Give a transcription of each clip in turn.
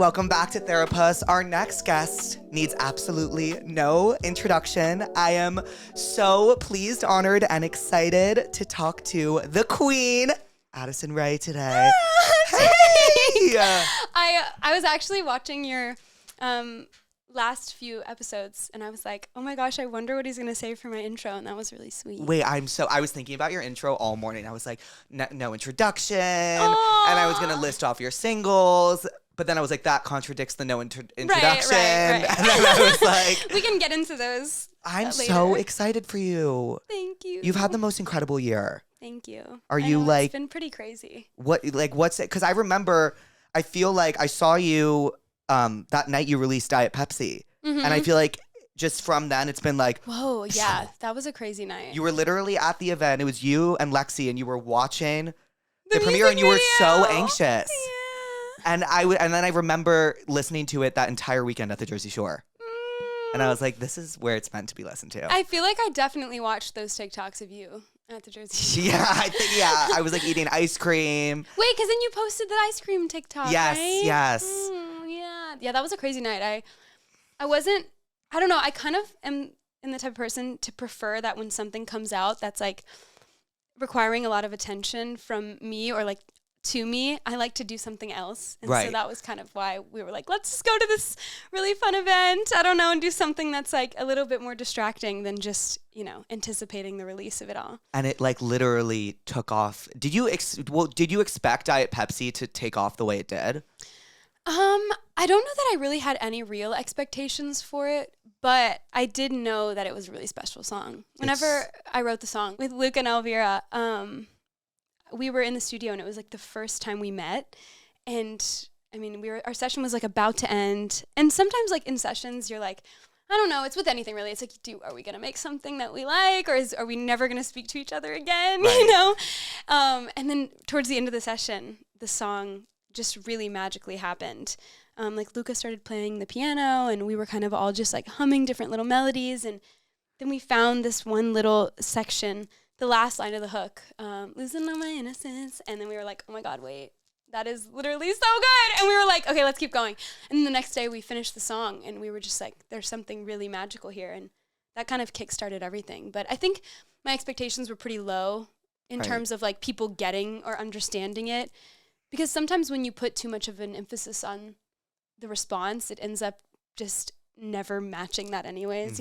Welcome back to Therapuss. Our next guest needs absolutely no introduction. I am so pleased, honored, and excited to talk to the queen, Addison Rae, today. Hey! I was actually watching your last few episodes, and I was like, oh my gosh, I wonder what he's going to say for my intro, and that was really sweet. Wait, I was thinking about your intro all morning. I was like, no introduction, and I was going to list off your singles, but then I was like, that contradicts the no introduction. Right. And then I was like, we can get into those I'm so excited for you. Thank you. You've had the most incredible year. Thank you. Are you like... It's been pretty crazy. What's it? Because I remember, I feel like I saw you that night you released Diet Pepsi. Mm-hmm. And I feel like just from then, it's been like... Whoa, yeah. That was a crazy night. You were literally at the event. It was you and Lexi, and you were watching the premiere, and you were so anxious. Yeah. And then I remember listening to it that entire weekend at the Jersey Shore. And I was like, this is where it's meant to be listened to. I feel like I definitely watched those TikToks of you at the Jersey Shore. Yeah, I was like eating ice cream. Wait, because then you posted the ice cream TikTok, yes, right? Yes. Yeah, that was a crazy night. I don't know, I kind of am in the type of person to prefer that when something comes out that's like requiring a lot of attention from me or like to me, I like to do something else. And so that was kind of why we were like, let's just go to this really fun event, I don't know, and do something that's like a little bit more distracting than just, anticipating the release of it all. And it like literally took off. Did you expect Diet Pepsi to take off the way it did? I don't know that I really had any real expectations for it, but I did know that it was a really special song. Whenever I wrote the song with Luke and Elvira, we were in the studio and it was like the first time we met. And I mean, our session was like about to end. And sometimes like in sessions, you're like, I don't know, it's with anything really. It's like, are we going to make something that we like? Or are we never going to speak to each other again? Right. And then towards the end of the session, the song just really magically happened. Like Luca started playing the piano and we were kind of all just like humming different little melodies. And then we found this one little section, the last line of the hook, losing all my innocence. And then we were like, oh my God, wait, that is literally so good. And we were like, okay, let's keep going. And the next day we finished the song and we were just like, there's something really magical here. And that kind of kickstarted everything. But I think my expectations were pretty low in terms of like people getting or understanding it. Because sometimes when you put too much of an emphasis on the response, it ends up just never matching that anyways,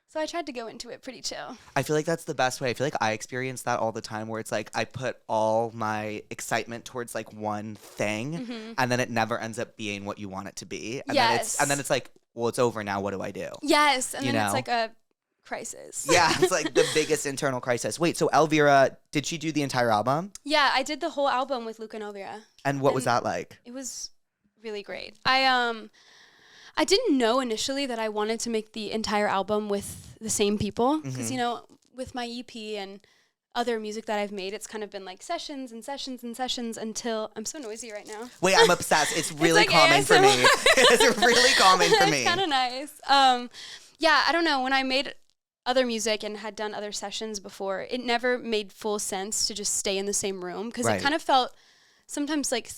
So I tried to go into it pretty chill. I feel like that's the best way. I feel like I experience that all the time where it's like I put all my excitement towards like one thing and then it never ends up being what you want it to be. And then it's like, well, it's over now. What do I do? Yes. And then it's like a crisis. Yeah, it's like the biggest internal crisis. Wait, so Elvira, did she do the entire album? Yeah, I did the whole album with Luke and Elvira. And what was that like? It was really great. I didn't know initially that I wanted to make the entire album with the same people because, with my EP and other music that I've made, it's kind of been like sessions and sessions and sessions until I'm so noisy right now. Wait, I'm obsessed. It's really like calming for me. It's really calming for me. It's kind of nice. Yeah, I don't know. When I made other music and had done other sessions before, it never made full sense to just stay in the same room because it kind of felt sometimes like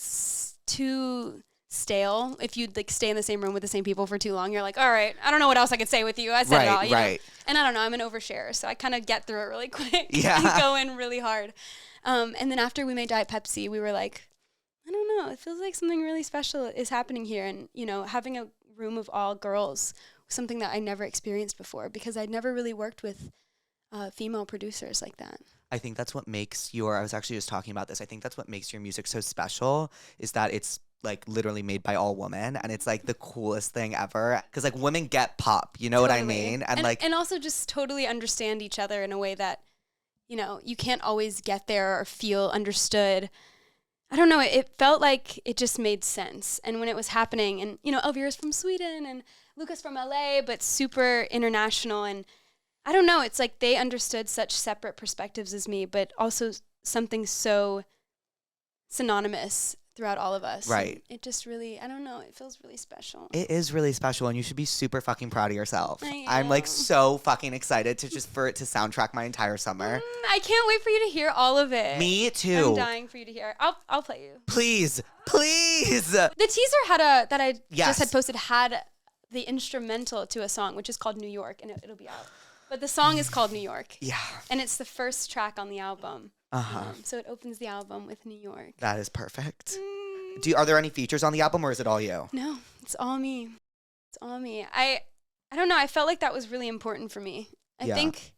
too stale. If you'd like stay in the same room with the same people for too long, you're like, all right, I don't know what else I could say with you. I said it all, you know? And I don't know, I'm an oversharer, so I kind of get through it really quick and go in really hard. And then after we made Diet Pepsi, we were like, I don't know, it feels like something really special is happening here. And, having a room of all girls was something that I never experienced before because I'd never really worked with female producers like that. I think that's what makes I was actually just talking about this, I think that's what makes your music so special is that it's like literally made by all women and it's like the coolest thing ever because like women get pop, you know what I mean? And also just totally understand each other in a way that, you can't always get there or feel understood. I don't know, it felt like it just made sense. And when it was happening and, Elvira's from Sweden and Lucas from LA, but super international. And I don't know, it's like they understood such separate perspectives as me, but also something so synonymous throughout all of us. Right. And it just really, I don't know, it feels really special. It is really special, and you should be super fucking proud of yourself. I'm am. like so fucking excited for it to soundtrack my entire summer. I can't wait for you to hear all of it. Me too. I'm dying for you to hear. I'll play you. Please. The teaser that I Yes. just had posted had the instrumental to a song, which is called New York, and it'll be out. But the song is called New York. Yeah. And it's the first track on the album. Uh-huh. So it opens the album with New York. That is perfect. Are there any features on the album, or is it all you? No, it's all me. It's all me. I don't know. I felt like that was really important for me. I think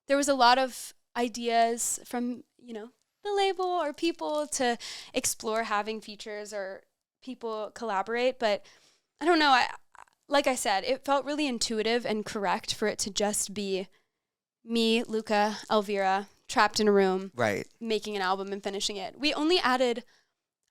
there was a lot of ideas from, the label or people to explore having features or people collaborate. But I don't know. Like I said, it felt really intuitive and correct for it to just be me, Luca, Elvira, trapped in a room, right, making an album and finishing it. We only added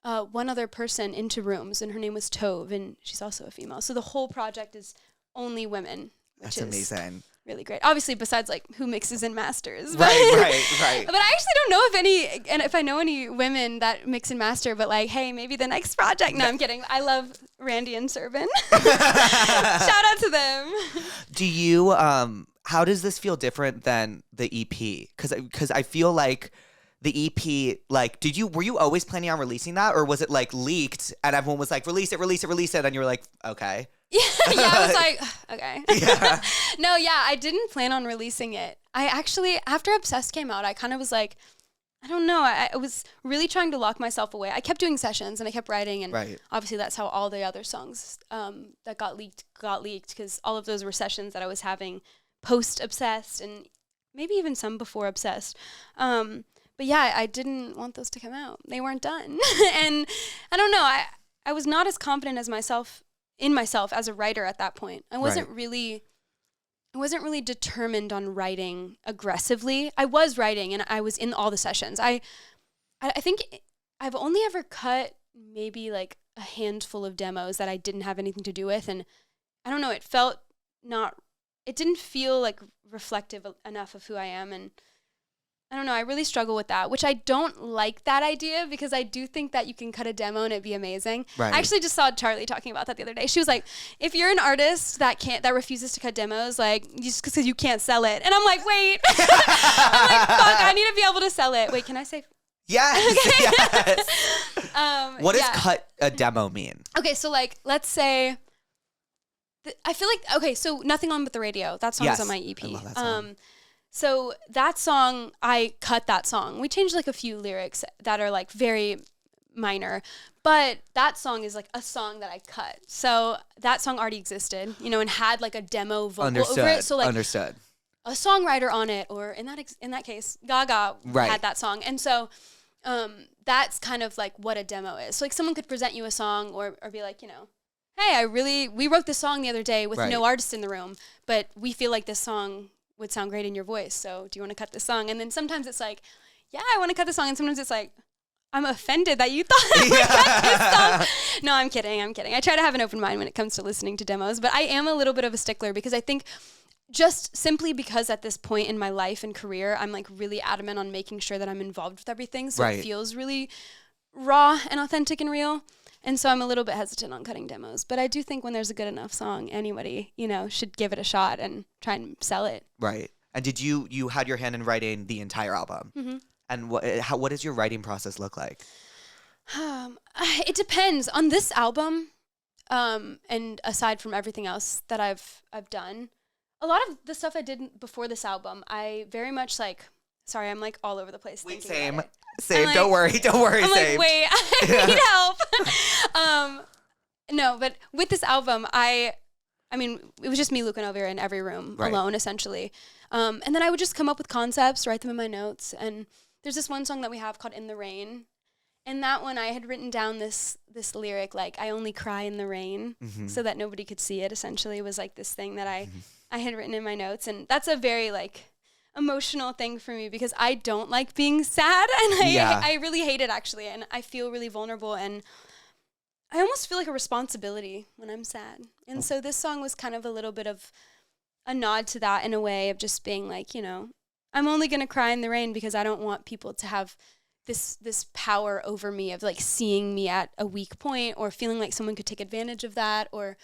one other person into rooms, and her name was Tove, and she's also a female. So the whole project is only women, which That's is amazing. Really great. Obviously, besides like who mixes and masters. Right. But I actually don't know if I know any women that mix and master, but like, hey, maybe the next project. No, I'm kidding. I love Randy and Serban. Shout out to them. Do you, how does this feel different than the EP? Because I feel like the EP, like, were you always planning on releasing that, or was it like leaked and everyone was like, release it, and you were like, okay. Yeah, I was like, okay. Yeah. No, I didn't plan on releasing it. I actually, after Obsessed came out, I kind of was like, I don't know. I was really trying to lock myself away. I kept doing sessions and I kept writing, and obviously that's how all the other songs that got leaked because all of those were sessions that I was having post Obsessed and maybe even some before Obsessed. But I didn't want those to come out. They weren't done. And I don't know. I was not as confident as myself as a writer at that point. I wasn't really determined on writing aggressively. I was writing and I was in all the sessions. I think I've only ever cut maybe like a handful of demos that I didn't have anything to do with, and I don't know, it didn't feel like reflective enough of who I am, and I don't know, I really struggle with that, which I don't like that idea because I do think that you can cut a demo and it'd be amazing. Right. I actually just saw Charlie talking about that the other day. She was like, if you're an artist that refuses to cut demos, like, just because you can't sell it. And I'm like, wait. I'm like, fuck, I need to be able to sell it. Wait, can I say? Yes, okay. Yes. What does cut a demo mean? Okay, so like, let's say, I feel like, okay, so Nothing On But The Radio. That song is on my EP. I love that song. So that song, I cut that song. We changed like a few lyrics that are like very minor, but that song is like a song that I cut. So that song already existed, and had like a demo vocal over it. So like Understood. A songwriter on it, or in that case, Gaga had that song. And so that's kind of like what a demo is. So like someone could present you a song or be like, hey, we wrote this song the other day with no artist in the room, but we feel like this song would sound great in your voice. So do you want to cut this song? And then sometimes it's like, yeah, I want to cut this song. And sometimes it's like, I'm offended that you thought I would cut this song. No, I'm kidding. I try to have an open mind when it comes to listening to demos, but I am a little bit of a stickler because I think just simply because at this point in my life and career, I'm like really adamant on making sure that I'm involved with everything. So it feels really raw and authentic and real. And so I'm a little bit hesitant on cutting demos. But I do think when there's a good enough song, anybody, should give it a shot and try and sell it. Right. And did you had your hand in writing the entire album? Mm-hmm. And what does your writing process look like? It depends. On this album, and aside from everything else that I've done, a lot of the stuff I did before this album, I very much like, sorry, I'm like all over the place. Same. Like, don't worry. I'm same. like, wait, I need help. No, but with this album, I mean, it was just me, Luke, and Elvira in every room alone, essentially. And then I would just come up with concepts, write them in my notes. And there's this one song that we have called In the Rain. And that one, I had written down this lyric, like, I only cry in the rain, so that nobody could see it, essentially. It was like this thing that I had written in my notes. And that's a very, like, emotional thing for me because I don't like being sad. And I really hate it, actually. And I feel really vulnerable. And I almost feel like a responsibility when I'm sad. And so this song was kind of a little bit of a nod to that in a way of just being like, I'm only going to cry in the rain because I don't want people to have this power over me of like seeing me at a weak point or feeling like someone could take advantage of that, or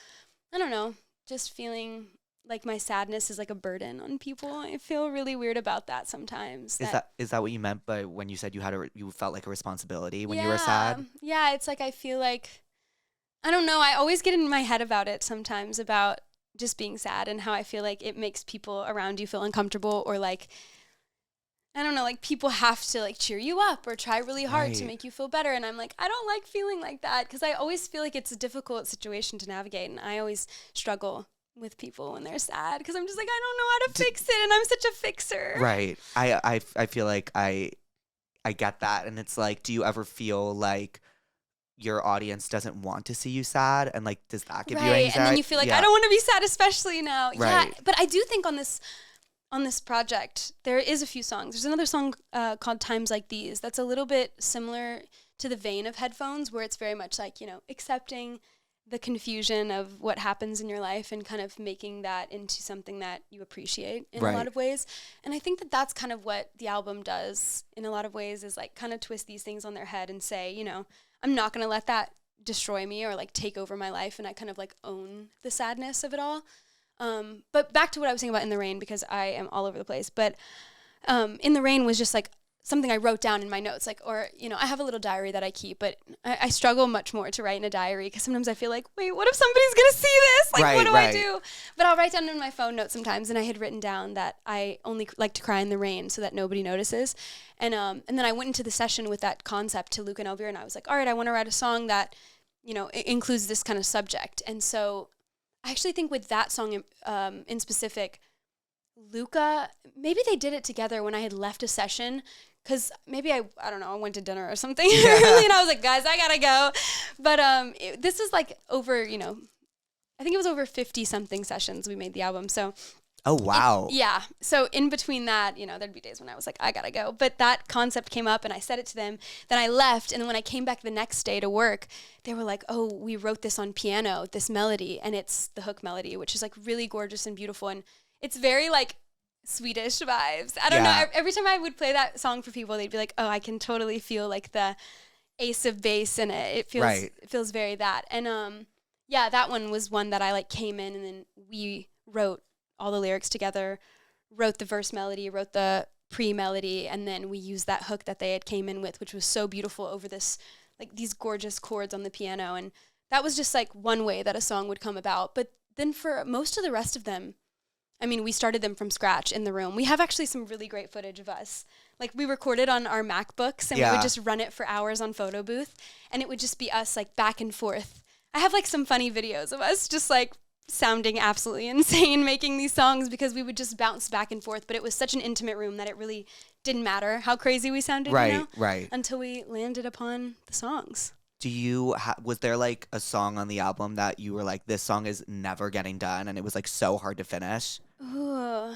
I don't know, just feeling like my sadness is like a burden on people. I feel really weird about that sometimes. Is that what you meant by when you said you felt like a responsibility when you were sad? Yeah, it's like I feel like, I don't know, I always get in my head about it sometimes, about just being sad and how I feel like it makes people around you feel uncomfortable, or like, I don't know, like people have to like cheer you up or try really hard to make you feel better. And I'm like, I don't like feeling like that, because I always feel like it's a difficult situation to navigate. And I always struggle with people when they're sad, because I'm just like, I don't know how to fix it, and I'm such a fixer. Right. I feel like I get that, and it's like, do you ever feel like your audience doesn't want to see you sad, and like, does that give you anxiety? And then you feel like, I don't want to be sad, especially now. Right. Yeah, but I do think on this project there is a few songs. There's another song called Times Like These that's a little bit similar to the vein of Headphones, where it's very much like, you know, accepting the confusion of what happens in your life and kind of making that into something that you appreciate in a lot of ways. And I think that that's kind of what the album does in a lot of ways, is like kind of twist these things on their head and say, you know, I'm not going to let that destroy me or like take over my life, and I kind of like own the sadness of it all. But back to what I was saying about In the Rain, because I am all over the place, but In the Rain was just like something I wrote down in my notes, like, or, you know, I have a little diary that I keep, but I struggle much more to write in a diary, because sometimes I feel like, wait, what if somebody's going to see this? Like, what do I do? But I'll write down in my phone notes sometimes, and I had written down that I only like to cry in the rain so that nobody notices. And then I went into the session with that concept to Luke and Elvira, and I was like, all right, I want to write a song that, you know, includes this kind of subject. And so I actually think with that song in specific, Luca, maybe they did it together when I had left a session, because maybe I don't know, I went to dinner or something early, and I was like, guys, I gotta go. But this is like over, you know, I think it was over 50 something sessions we made the album. So oh wow. Yeah. So in between that, you know, there'd be days when I was like, I gotta go. But that concept came up and I said it to them. Then I left, and then when I came back the next day to work, they were like, oh, we wrote this on piano, this melody, and it's the hook melody, which is like really gorgeous and beautiful, and it's very like Swedish vibes. I don't know. Every time I would play that song for people, they'd be like, oh, I can totally feel like the ace of bass in it. It feels very that. And yeah, that one was one that I like came in, and then we wrote all the lyrics together, wrote the verse melody, wrote the pre-melody, and then we used that hook that they had came in with, which was so beautiful over this, like these gorgeous chords on the piano. And that was just like one way that a song would come about. But then for most of the rest of them, I mean, we started them from scratch in the room. We have actually some really great footage of us. Like, we recorded on our MacBooks, and we would just run it for hours on photo booth, and it would just be us, like, back and forth. I have, like, some funny videos of us just, like, sounding absolutely insane making these songs, because we would just bounce back and forth, but it was such an intimate room that it really didn't matter how crazy we sounded, you know? Until we landed upon the songs. Do you was there like a song on the album that you were like, this song is never getting done, and it was like so hard to finish? Ooh.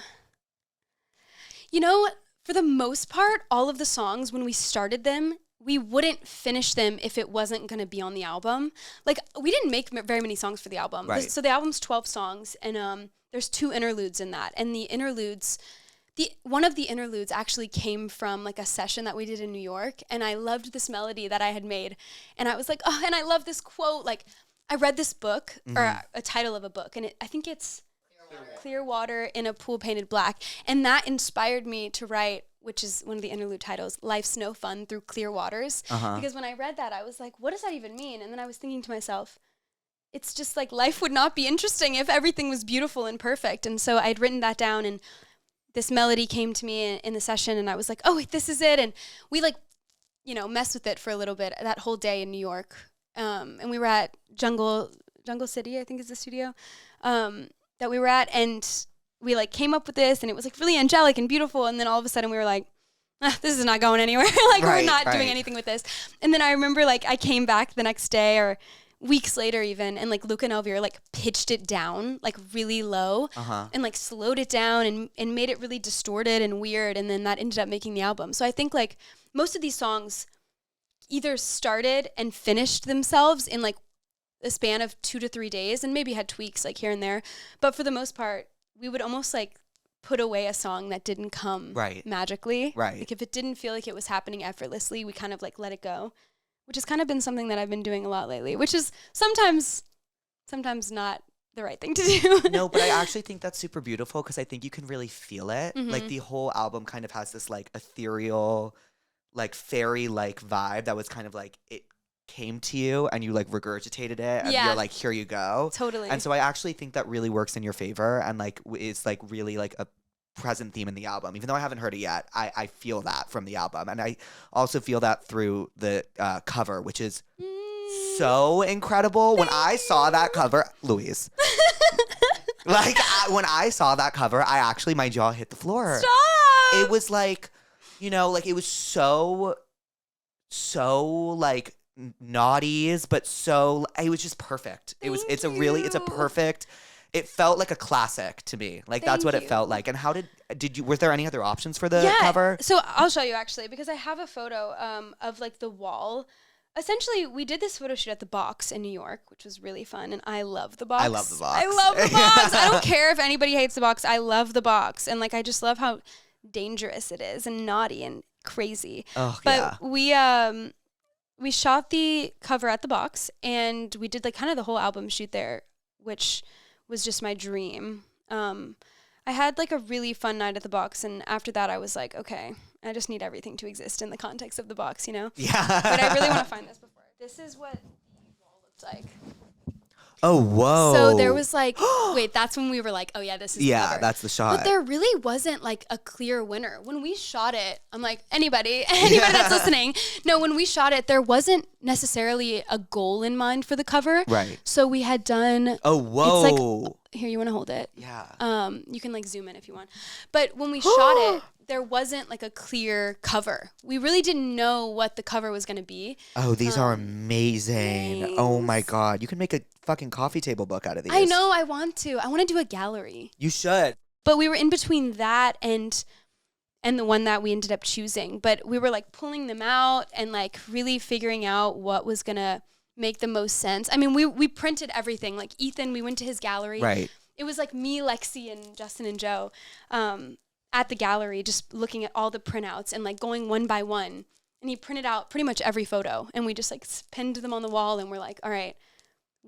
You know, for the most part, all of the songs, when we started them, we wouldn't finish them if it wasn't going to be on the album. Like, we didn't make very many songs for the album. Right. So the album's 12 songs, and there's 2 interludes in that. And the interludes, one of the interludes actually came from like a session that we did in New York, and I loved this melody that I had made, and I was like, oh, and I love this quote. Like, I read this book, or a title of a book, and I think it's Clear Water in a Pool Painted Black, and that inspired me to write, which is one of the interlude titles, Life's No Fun Through Clear Waters, because when I read that, I was like, what does that even mean? And then I was thinking to myself, it's just like life would not be interesting if everything was beautiful and perfect. And so I'd written that down, and this melody came to me in the session, and I was like, oh, wait, this is it. And we like, you know, messed with it for a little bit that whole day in New York. And we were at Jungle City, I think is the studio, that we were at. And we like came up with this, and it was like really angelic and beautiful. And then all of a sudden we were like, this is not going anywhere. Like, we're not doing anything with this. And then I remember like I came back the next day or weeks later even, and like Luke and Elvira like pitched it down like really low and like slowed it down and made it really distorted and weird, and then that ended up making the album. So I think like most of these songs either started and finished themselves in like a span of 2 to 3 days, and maybe had tweaks like here and there, but for the most part we would almost like put away a song that didn't come magically. Right. Like if it didn't feel like it was happening effortlessly, we kind of like let it go, which has kind of been something that I've been doing a lot lately, which is sometimes not the right thing to do. No, but I actually think that's super beautiful because I think you can really feel it. Mm-hmm. Like the whole album kind of has this like ethereal, like fairy-like vibe that was kind of like it came to you and you like regurgitated it and you're like, here you go. Totally. And so I actually think that really works in your favor and like is like really like a present theme in the album. Even though I haven't heard it yet, I feel that from the album. And I also feel that through the cover, which is so incredible. When I saw that cover, Louise, like when I saw that cover, I actually, my jaw hit the floor. Stop! It was like, you know, like it was so like naughties, but so it was just perfect. It's a perfect, it felt like a classic to me. Like that's what it felt like. And how did you, were there any other options for the cover? So I'll show you actually, because I have a photo of like the wall. Essentially, we did this photo shoot at the Box in New York, which was really fun, and I love the Box. I love the Box. I love the Box. I don't care if anybody hates the Box. I love the Box, and like I just love how dangerous it is and naughty and crazy. Oh, but we shot the cover at the Box, and we did like kind of the whole album shoot there, which was just my dream. I had like a really fun night at the Box, and after that I was like, okay, I just need everything to exist in the context of the Box, you know? Yeah. But I really want to find this before. This is what the wall looks like. Oh, whoa. So there was like, wait, that's when we were like, oh yeah, this is the cover. That's the shot. But there really wasn't like a clear winner. When we shot it, I'm like, anybody that's listening, no, when we shot it, there wasn't necessarily a goal in mind for the cover. Right. So we had done. Oh, whoa. It's like, here, you want to hold it? Yeah. You can like zoom in if you want. But when we shot it, there wasn't like a clear cover. We really didn't know what the cover was going to be. Oh, these are amazing. Thanks. Oh my God. You can make a fucking coffee table book out of these. I know, I want to. I want to do a gallery. You should. But we were in between that and the one that we ended up choosing. But we were like pulling them out and like really figuring out what was going to make the most sense. I mean, we printed everything. Like Ethan, we went to his gallery. Right. It was like me, Lexi, and Justin and Joe at the gallery, just looking at all the printouts and like going one by one. And he printed out pretty much every photo. And we just like pinned them on the wall and we're like, all right,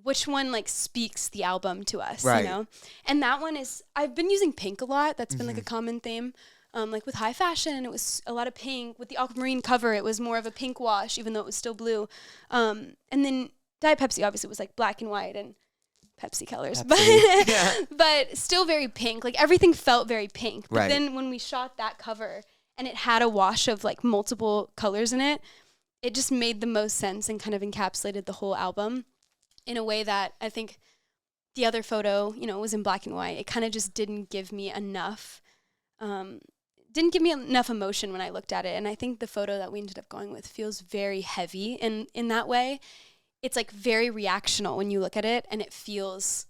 which one like speaks the album to us, right. you know? And that one is, I've been using pink a lot. That's been like a common theme. Like with high fashion, it was a lot of pink. With the aquamarine cover, it was more of a pink wash, even though it was still blue. And then Diet Pepsi obviously was like black and white and Pepsi colors, but still very pink. Like everything felt very pink. But then when we shot that cover and it had a wash of like multiple colors in it, it just made the most sense and kind of encapsulated the whole album in a way that I think the other photo, you know, was in black and white. It kind of just didn't give me enough, emotion when I looked at it. And I think the photo that we ended up going with feels very heavy in that way. It's like very reactional when you look at it, and it feels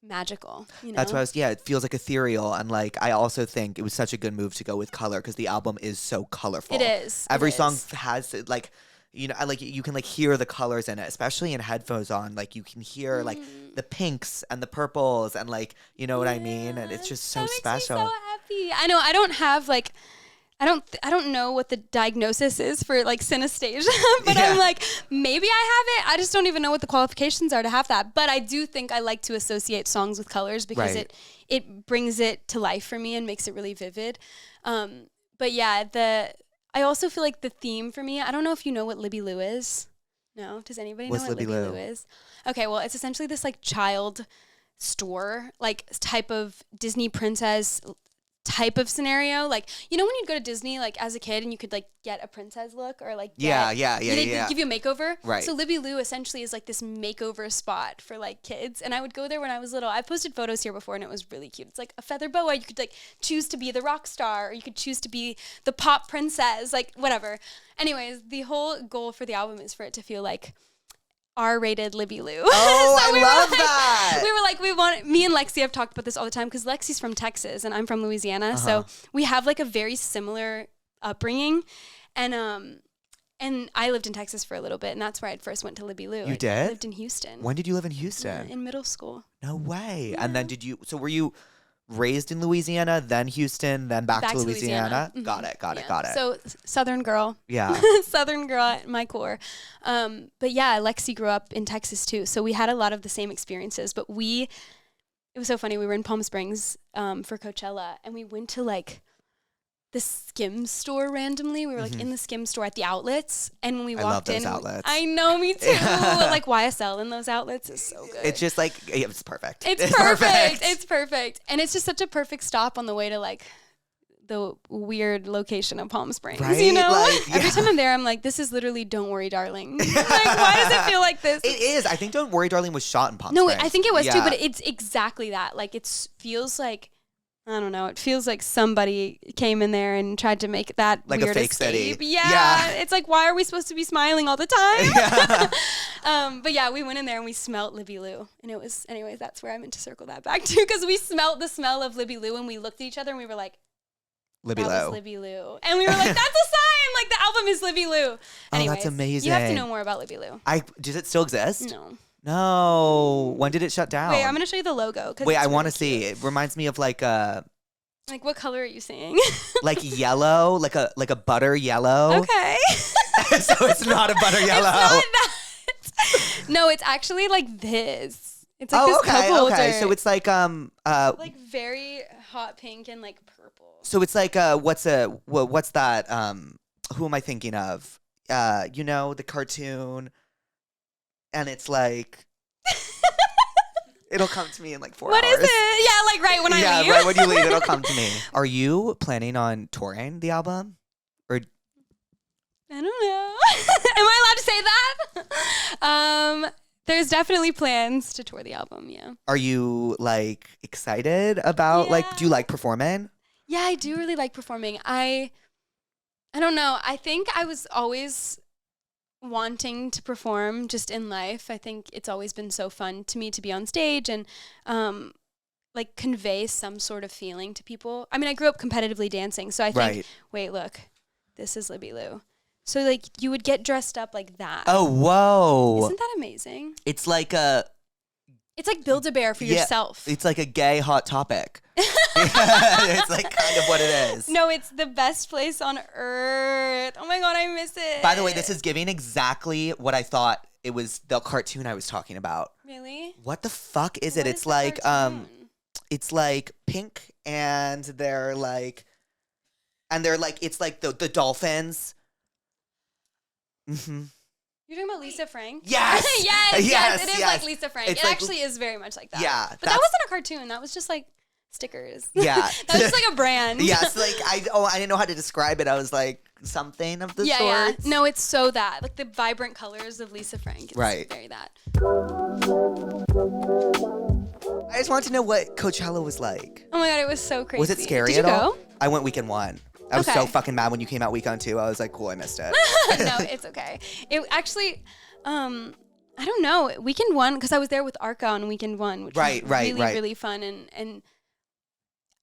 magical. You know? That's what it feels like ethereal. And like, I also think it was such a good move to go with color because the album is so colorful. It is. Every song has like, you know, like you can like hear the colors in it, especially in headphones on. Like you can hear like the pinks and the purples and like, you know what I mean? And it's just so special. Makes me so happy. I know I don't have like, I don't know what the diagnosis is for like synesthesia, but I'm like, maybe I have it. I just don't even know what the qualifications are to have that. But I do think I like to associate songs with colors because it brings it to life for me and makes it really vivid. But yeah, I also feel like the theme for me, I don't know if you know what Libby Lou is. No? Does anybody know what Libby Lou is? Okay, well, it's essentially this like child store, like type of Disney princess type of scenario. Like, you know when you'd go to Disney like as a kid and you could like get a princess look or like they'd give you a makeover. Right. So Libby Lou essentially is like this makeover spot for like kids, and I would go there when I was little. I posted photos here before and it was really cute. It's like a feather boa. You could like choose to be the rock star or you could choose to be the pop princess, like whatever. Anyways, the whole goal for the album is for it to feel like R-rated Libby Lou. Oh, so I love that. We were like, me and Lexi have talked about this all the time because Lexi's from Texas and I'm from Louisiana. So we have like a very similar upbringing. And I lived in Texas for a little bit, and that's where I first went to Libby Lou. You did? I lived in Houston. When did you live in Houston? In middle school. No way. Yeah. And then were you raised in Louisiana, then Houston, then back to Louisiana. Mhm. Got it. So Southern girl. Yeah. Southern girl at my core. But yeah, Lexi grew up in Texas too. So we had a lot of the same experiences. But it was so funny. We were in Palm Springs for Coachella, and we went to like the Skims store randomly. We were like in the Skims store at the outlets, and when we walked in, outlets. I know, me too. Like YSL in those outlets is so good. It's just like it's perfect. It's perfect. It's perfect, and it's just such a perfect stop on the way to like the weird location of Palm Springs. Right? You know, Like, every time I'm there, I'm like, this is literally "Don't Worry, Darling." Like, why does it feel like this? It is. I think "Don't Worry, Darling" was shot in Palm No, Springs. I think it was too, Yeah. but it's exactly that. Like, it feels like, I don't know. It feels like somebody came in there and tried to make that Like a weird fake escape. city. Yeah, Yeah. It's like, why are we supposed to be smiling all the time? Yeah. But yeah, we went in there and we smelt Libby Lou, and it was, anyways, that's where I meant to circle that back to, because we smelt the smell of Libby Lou, and we looked at each other and we were like, Libby that was Lou. Libby Lou, and we were like, that's a sign. Like, the album is Libby Lou. Anyways, that's amazing. You have to know more about Libby Lou. Does it still exist? No. No. When did it shut down? Wait, I'm gonna show you the logo. Wait, I want to see. It reminds me of like a Like, what color are you seeing? like yellow, like a butter yellow. Okay. So it's not a butter yellow. It's not that. No, it's actually like this. It's like this okay, cup holder. okay. So it's like like very hot pink and like purple. So it's like what's that? Who am I thinking of? You know, the cartoon, and it's like it'll come to me in like 4 hours. What is it? Yeah, like right when I leave. Yeah, right when you leave, it'll come to me. Are you planning on touring the album? Or I don't know. Am I allowed to say that? There's definitely plans to tour the album, yeah. are you like excited about like? Do you like performing? Yeah, I do really like performing. I don't know. I think I was always wanting to perform just in life. I think it's always been so fun to me to be on stage and like convey some sort of feeling to people. I mean, I grew up competitively dancing, so I think, Right. wait, look, this is Libby Lou. So like you would get dressed up like that. Oh, whoa! Isn't that amazing? It's like It's like Build-A-Bear for yourself. It's like a gay hot topic. It's like kind of what it is. No, it's the best place on earth. Oh my God, I miss it. By the way, this is giving exactly what I thought it was, the cartoon I was talking about. Really? What the fuck is it? What It's is the like cartoon? it's like pink and they're like it's like the dolphins. Mm-hmm. You're talking about Lisa Frank? Yes! yes, it is Yes. like Lisa Frank. It's It like- actually is very much like that. Yeah, But that that's- wasn't a cartoon. That was just like stickers. Yeah. That was just like a brand. Yes, like I didn't know how to describe it. I was like something of the Yeah. sorts. No, it's so that. Like the vibrant colors of Lisa Frank. It's Right. very that. I just wanted to know what Coachella was like. Oh my God, it was so crazy. Was it scary Did at you all? go? I went weekend 1. I was Okay. so fucking mad when you came out weekend 2. I was like, cool, I missed it. No, it's okay. It actually, I don't know. Weekend 1, because I was there with Arca on weekend 1, which Right, was right, really, right. really fun and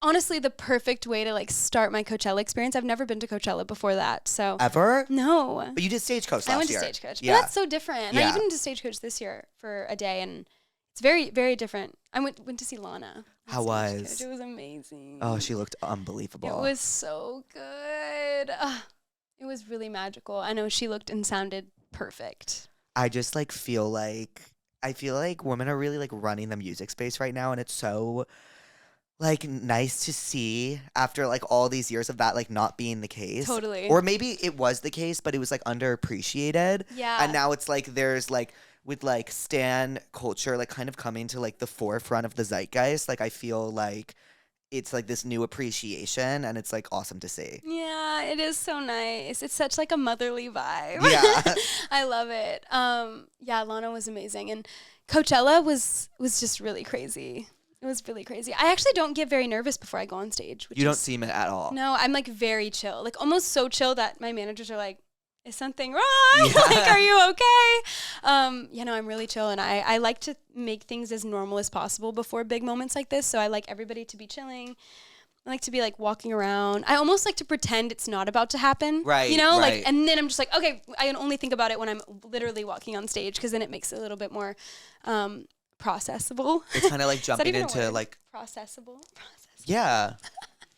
honestly the perfect way to like start my Coachella experience. I've never been to Coachella before that, so Ever? no. But you did Stagecoach last I went year. to Stagecoach, Yeah. but that's so different. And Yeah. I even did Stagecoach this year for a day, and it's very, very different. I went to see Lana. at How was? Stagecoach. It was amazing. Oh, she looked unbelievable. It was so good. It was really magical. I know she looked and sounded perfect. I just like feel like women are really like running the music space right now, and it's so like nice to see after like all these years of that like not being the case. Totally. Or maybe it was the case, but it was like underappreciated. Yeah. And now it's like there's like with like stan culture like kind of coming to like the forefront of the zeitgeist. Like I feel like it's like this new appreciation, and it's like awesome to see. Yeah, it is so nice. It's such like a motherly vibe. Yeah. I love it. Yeah, Lana was amazing, and Coachella was just really crazy. It was really crazy. I actually don't get very nervous before I go on stage. Which You don't is- seem it at all. No, I'm like very chill, like almost so chill that my managers are like, "Is something wrong? Yeah. Like, are you okay?" No, I'm really chill, and I like to make things as normal as possible before big moments like this. So I like everybody to be chilling. I like to be like walking around. I almost like to pretend it's not about to happen. Right, You know, right. like, and then I'm just like, okay, I can only think about it when I'm literally walking on stage, because then it makes it a little bit more processable. It's kind of like Is that jumping even a into word? like processable. Yeah.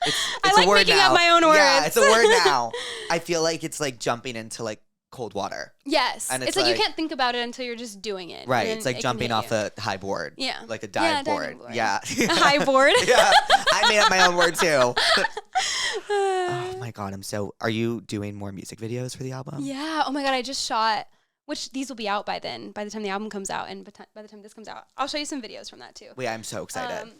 It's I a like word making now. up my own Yeah, words. it's a word now. I feel like it's like jumping into like cold water. Yes. And It's it's like you like- can't think about it until you're just doing it. Right. and It's like it can jumping hit off you. a high board. Yeah. Like a Yeah, dive diving board. board. Yeah. A high board. Yeah. I made up my own word too. Oh my God. Are you doing more music videos for the album? Yeah. Oh my God. I just shot, which these will be out by then, by the time the album comes out. And by the time this comes out, I'll show you some videos from that too. Wait, I'm so excited.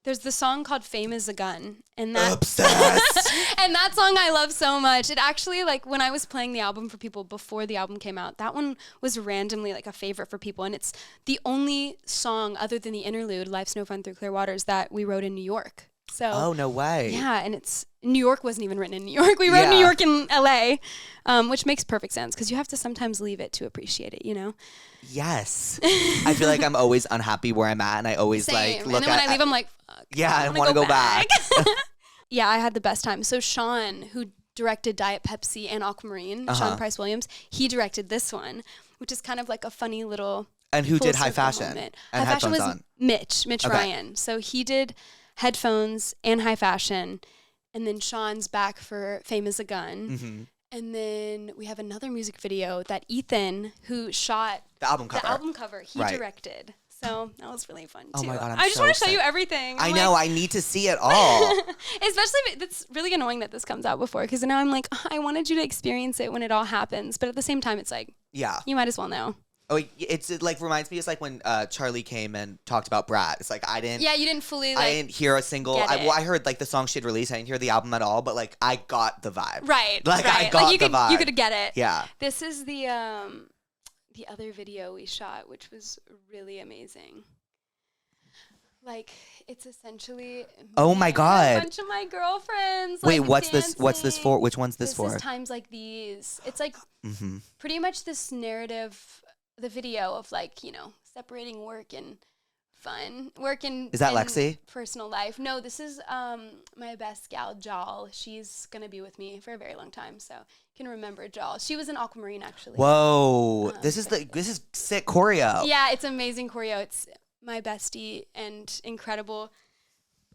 There's the song called Fame is a Gun. And that, Obsessed. and that song I love so much. It actually, like, when I was playing the album for people before the album came out, that one was randomly like a favorite for people. And it's the only song other than the interlude, Life's No Fun Through Clear Waters, that we wrote in New York. So Oh, no way. yeah, and New York wasn't even written in New York. We wrote New York in LA, which makes perfect sense because you have to sometimes leave it to appreciate it, you know? Yes. I feel like I'm always unhappy where I'm at, and I always Same. like look and then when at. I leave, I'm like, fuck. Yeah, I want to go back. Yeah, I had the best time. So Sean, who directed Diet Pepsi and Aquamarine, Sean Price Williams, he directed this one, which is kind of like a funny little And who full did High circle Fashion? moment. And High Fashion was headphones on. Mitch Okay. Ryan. So he did headphones and High Fashion, and then Sean's back for Fame is a Gun. Mm-hmm. And then we have another music video that Ethan, who shot The album cover. he Right. directed. So that was really fun too. Oh my God, I'm I just so want to show you excited. everything. I I'm know. like- I need to see it all. Especially if it's really annoying that this comes out before, because now I'm like, I wanted you to experience it when it all happens, but at the same time, it's like Yeah. you might as well know. Oh, it like reminds me. It's like when Charlie came and talked about Brat. It's like I didn't. Yeah, you didn't fully I like. didn't hear a single. get it. I heard like the song she'd released. I didn't hear the album at all. But like I got the vibe. Right. Like, I right. got you the could, vibe. You could get it. Yeah. This is the other video we shot, which was really amazing. Like, it's essentially Oh my me and God. a bunch of my girlfriends. Wait, like, what's this? What's this dancing. for? Which one's this This for? is Times Like These. It's like Mm-hmm. pretty much this narrative, the video of like, you know, separating work and fun. Work and Is that and Lexi? personal life. No, this is my best gal, Jal. She's gonna be with me for a very long time, so you can remember Jal. She was in Aquamarine actually. Whoa, this is sick choreo. Yeah, it's amazing choreo. It's my bestie and incredible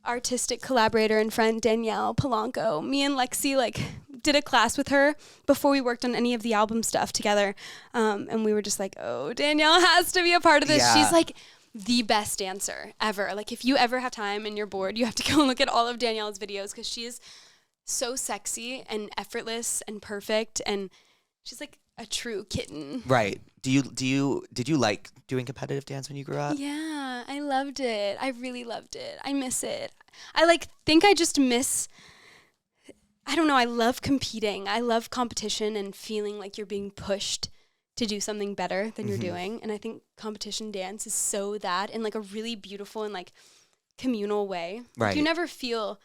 artistic collaborator and friend Danielle Polanco. Me and Lexi like did a class with her before we worked on any of the album stuff together, and we were just like, oh, Danielle has to be a part of this. Yeah. She's like the best dancer ever. Like if you ever have time and you're bored, you have to go look at all of Danielle's videos because she is so sexy and effortless and perfect, and she's like a true kitten. Right. Did you like doing competitive dance when you grew up? Yeah, I loved it. I really loved it. I miss it. I think I just miss, I don't know, I love competing. I love competition and feeling like you're being pushed to do something better than you're doing. And I think competition dance is so that in like a really beautiful and like communal way. Like, Right. you never feel,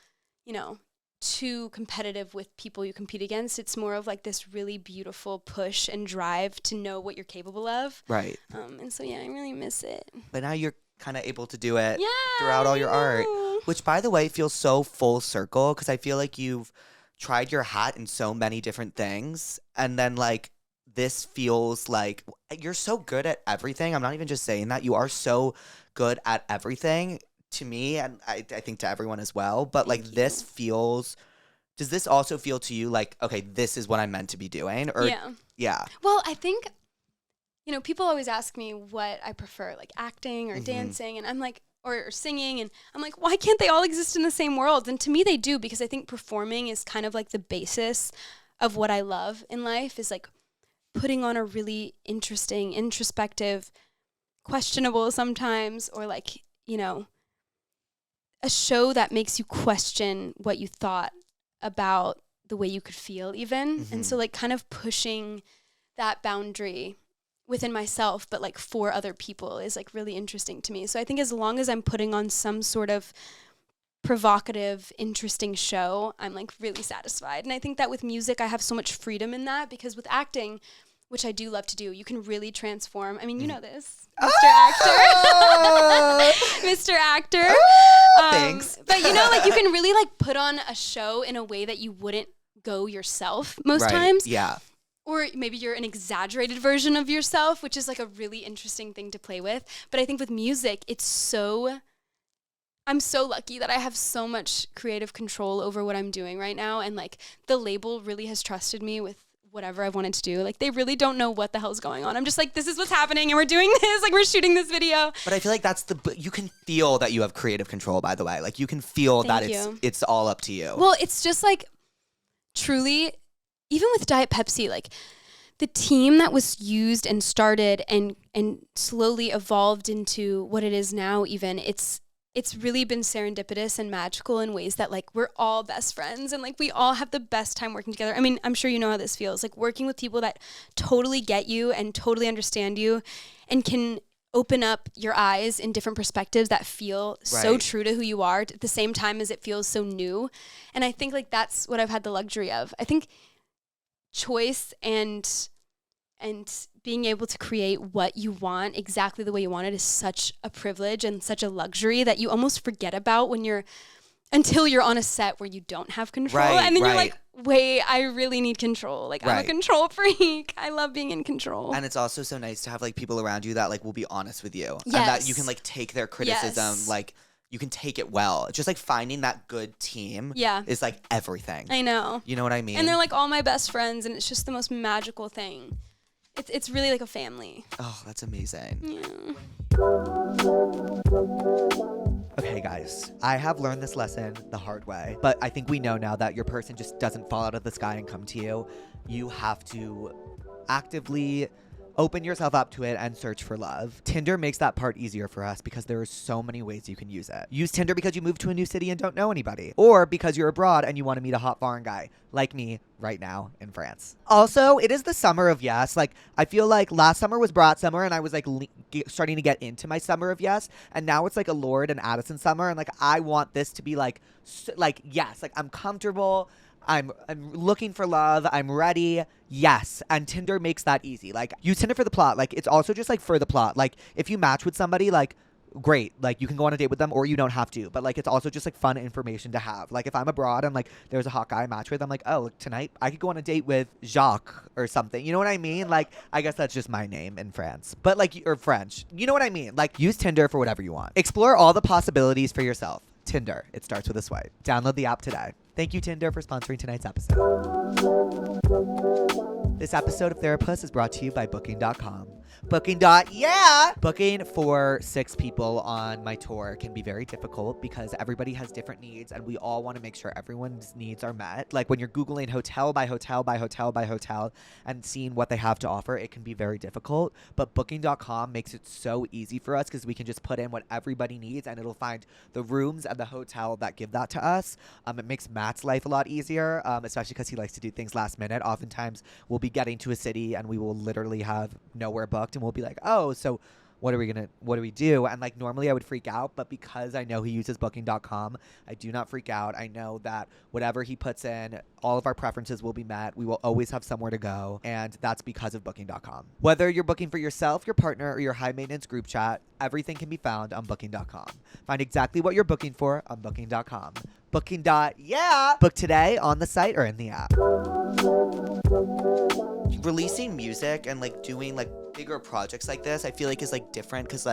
you know, too competitive with people you compete against. It's more of like this really beautiful push and drive to know what you're capable of. Right. And so, yeah, I really miss it. But now you're kind of able to do it Yeah. throughout all your I art, know. which by the way feels so full circle because I feel like you've tried your hat in so many different things, and then like this feels like you're so good at everything. I'm not even just saying that. You are so good at everything to me, and I think to everyone as well. But like this feels, does this also feel to you like, okay, this is what I'm meant to be doing? Or yeah. Well, I think, you know, people always ask me what I prefer, like acting or dancing, and I'm like, or singing, and I'm like, why can't they all exist in the same world? And to me, they do, because I think performing is kind of like the basis of what I love in life, is like putting on a really interesting, introspective, questionable sometimes, or like, you know, a show that makes you question what you thought about the way you could feel even. And so like kind of pushing that boundary within myself, but like for other people, is like really interesting to me. So I think as long as I'm putting on some sort of provocative, interesting show, I'm like really satisfied. And I think that with music, I have so much freedom in that, because with acting, which I do love to do, you can really transform. I mean, you know this, Mr. Actor. Mr. Actor. Thanks. But you know, like you can really like put on a show in a way that you wouldn't go yourself most Right. times. Yeah. Or maybe you're an exaggerated version of yourself, which is like a really interesting thing to play with. But I think with music, it's so I'm so lucky that I have so much creative control over what I'm doing right now. And like the label really has trusted me with whatever I've wanted to do. Like they really don't know what the hell's going on. I'm just like, this is what's happening and we're doing this, like we're shooting this video. But I feel like you can feel that you have creative control, by the way. Like you can feel Thank that you. it's all up to you. Well, it's just like truly, even with Diet Pepsi, like the team that was used and started and slowly evolved into what it is now, even it's really been serendipitous and magical in ways that like we're all best friends and like we all have the best time working together. I mean, I'm sure you know how this feels, like working with people that totally get you and totally understand you and can open up your eyes in different perspectives that feel so true to who you are at the same time as it feels so new. And I think like that's what I've had the luxury of. I think choice and being able to create what you want exactly the way you want it is such a privilege and such a luxury that you almost forget about until you're on a set where you don't have control. And then you're like, wait, I really need control. Like I'm a control freak. I love being in control. And it's also so nice to have like people around you that like will be honest with you. Yes. And that you can like take their criticism, like you can take it well. Just like finding that good team is like everything. I know. You know what I mean? And they're like all my best friends and it's just the most magical thing. It's really like a family. Oh, that's amazing. Yeah. Okay, guys, I have learned this lesson the hard way, but I think we know now that your person just doesn't fall out of the sky and come to you. You have to actively open yourself up to it and search for love. Tinder makes that part easier for us because there are so many ways you can use it. Use Tinder because you moved to a new city and don't know anybody, or because you're abroad and you want to meet a hot foreign guy like me right now in France. Also, it is the summer of yes. Like I feel like last summer was Brat summer and I was like starting to get into my summer of yes, and now it's like a Lord and Addison summer, and like I want this to be like yes, like I'm comfortable. I'm looking for love. I'm ready. Yes. And Tinder makes that easy. Like, use Tinder for the plot. Like, it's also just like for the plot. Like, if you match with somebody, like, great. Like, you can go on a date with them or you don't have to. But, like, it's also just like fun information to have. Like, if I'm abroad and like there's a hot guy I match with, I'm like, oh, look, tonight I could go on a date with Jacques or something. You know what I mean? Like, I guess that's just my name in France. But, like, or French. You know what I mean? Like, use Tinder for whatever you want. Explore all the possibilities for yourself. Tinder. It starts with a swipe. Download the app today. Thank you, Tinder, for sponsoring tonight's episode. This episode of Therapuss is brought to you by Booking.com. Booking for 6 people on my tour can be very difficult because everybody has different needs and we all want to make sure everyone's needs are met. Like when you're Googling hotel by hotel by hotel by hotel and seeing what they have to offer, it can be very difficult. But Booking.com makes it so easy for us because we can just put in what everybody needs and it'll find the rooms and the hotel that give that to us. It makes Matt's life a lot easier, especially because he likes to do things last minute. Oftentimes we'll be getting to a city and we will literally have nowhere booked and we'll be like, oh, so what do we do? And like normally I would freak out, but because I know he uses Booking.com, I do not freak out. I know that whatever he puts in, all of our preferences will be met. We will always have somewhere to go, and that's because of Booking.com. Whether you're booking for yourself, your partner, or your high maintenance group chat, everything can be found on Booking.com. Find exactly what you're booking for on Booking.com. Booking. Book today on the site or in the app. Releasing music and like doing like bigger projects like this, I feel like is like different because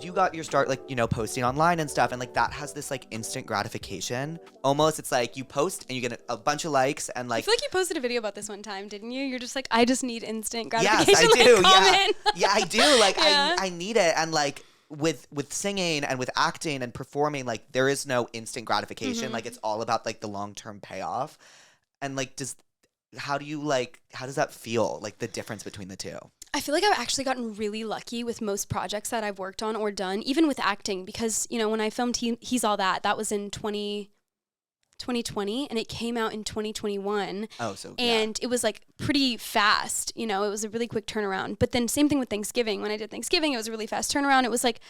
you got your start like, you know, posting online and stuff, and like that has this like instant gratification. Almost it's like you post and you get a bunch of likes and like. I feel like you posted a video about this one time, didn't you? You're just like, I just need instant gratification. Yes, I do. Like, yeah, I do. Like yeah. I need it, and like with singing and with acting and performing, like there is no instant gratification. Like it's all about like the long-term payoff, and like how does that feel, like the difference between the two? I feel like I've actually gotten really lucky with most projects that I've worked on or done, even with acting, because, you know, when I filmed He's All That was in 2020 and it came out in 2021. And it was like pretty fast, you know, it was a really quick turnaround. But then same thing with Thanksgiving. When I did Thanksgiving, it was a really fast turnaround. It was like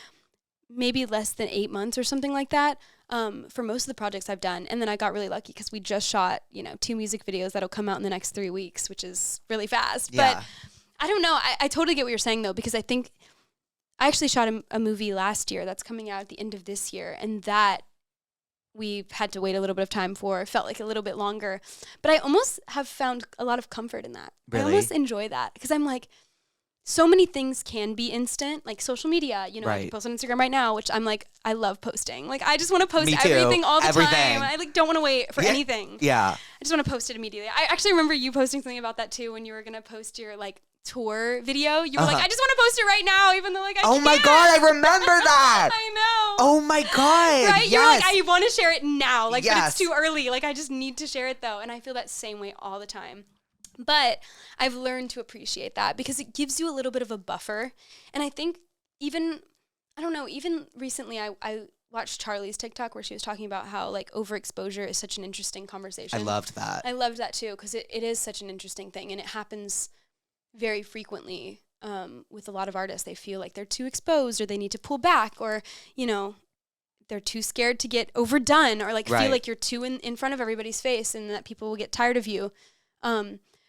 maybe less than 8 months or something like that. For most of the projects I've done. And then I got really lucky because we just shot, you know, 2 music videos that'll come out in the next 3 weeks, which is really fast. Yeah. But I don't know. I totally get what you're saying though, because I think I actually shot a movie last year that's coming out at the end of this year. And that we've had to wait a little bit of time for. It felt like a little bit longer. But I almost have found a lot of comfort in that. Really? I almost enjoy that because I'm like, so many things can be instant, like social media, you know, I can Right. post on Instagram right now, which I'm like, I love posting. Like, I just want to post Me too. everything all the Everything. time. I like don't want to wait for Yeah. anything. Yeah. I just want to post it immediately. I actually remember you posting something about that too when you were going to post your like tour video. You were like, I just want to post it right now, even though like I Oh can't. my God, I remember that. I know. Oh my God. Right? Yes. You're like, I want to share it now. Like, but Yes. it's too early. Like, I just need to share it though. And I feel that same way all the time. But I've learned to appreciate that because it gives you a little bit of a buffer. And I think even recently I watched Charlie's TikTok where she was talking about how like overexposure is such an interesting conversation. I loved that. I loved that too because it is such an interesting thing and it happens very frequently with a lot of artists. They feel like they're too exposed or they need to pull back or, you know, they're too scared to get overdone or like Right. feel like you're too in front of everybody's face and that people will get tired of you.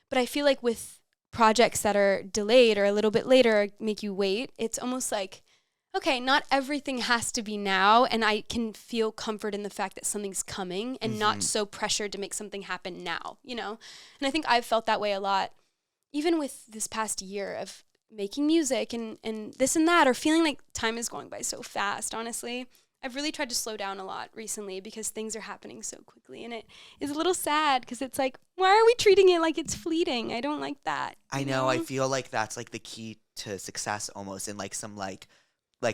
But I feel like with projects that are delayed or a little bit later or make you wait, it's almost like, okay, not everything has to be now. And I can feel comfort in the fact that something's coming and not so pressured to make something happen now, you know? And I think I've felt that way a lot, even with this past year of making music and this and that, or feeling like time is going by so fast, honestly. I've really tried to slow down a lot recently because things are happening so quickly. And it is a little sad because it's like, why are we treating it like it's fleeting? I don't like that. I know. I feel like that's like the key to success almost in like some like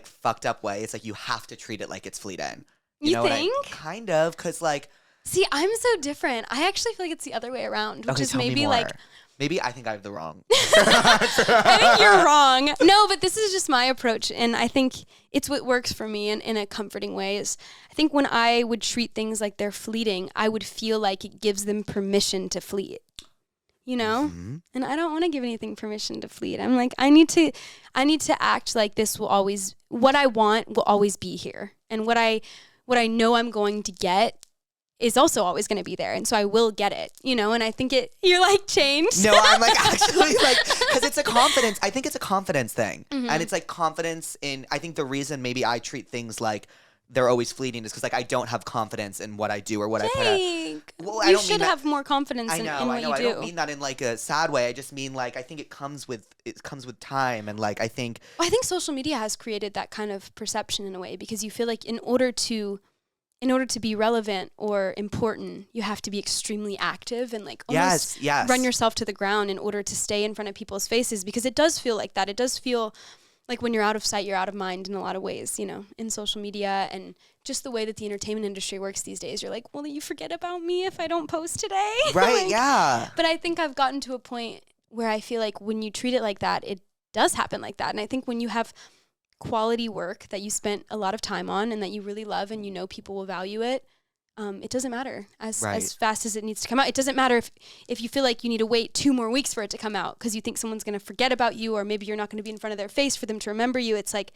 fucked up way. It's like you have to treat it like it's fleeting. You know think? Kind of, because like. See, I'm so different. I actually feel like it's the other way around, which Okay, is tell me maybe more. like, Maybe I think I have the wrong. I think you're wrong. No, but this is just my approach. And I think it's what works for me in a comforting way is I think when I would treat things like they're fleeting, I would feel like it gives them permission to fleet. You know? Mm-hmm. And I don't want to give anything permission to fleet. I'm like, I need to act like this will always, what I want will always be here. And what I know I'm going to get is also always going to be there. And so I will get it, you know? And I think you're like changed. No, I'm like actually like, because it's a confidence. I think it's a confidence thing. Mm-hmm. And it's like confidence in, I think the reason maybe I treat things like they're always fleeting is because like I don't have confidence in what I do or what I put out. Well, I you don't mean should that- have more confidence in what you do. I don't mean that in like a sad way. I just mean like I think it comes with time, and like I think social media has created that kind of perception in a way because you feel like in order to be relevant or important, you have to be extremely active and like almost yes. run yourself to the ground in order to stay in front of people's faces because it does feel like that. It does feel like when you're out of sight, you're out of mind in a lot of ways, you know, in social media and just the way that the entertainment industry works these days. You're like, will you forget about me if I don't post today? right, like, yeah. But I think I've gotten to a point where I feel like when you treat it like that, it does happen like that. And I think when you have quality work that you spent a lot of time on and that you really love and you know people will value it, it doesn't matter as fast as it needs to come out. It doesn't matter if you feel like you need to wait 2 more weeks for it to come out because you think someone's going to forget about you or maybe you're not going to be in front of their face for them to remember you. It's like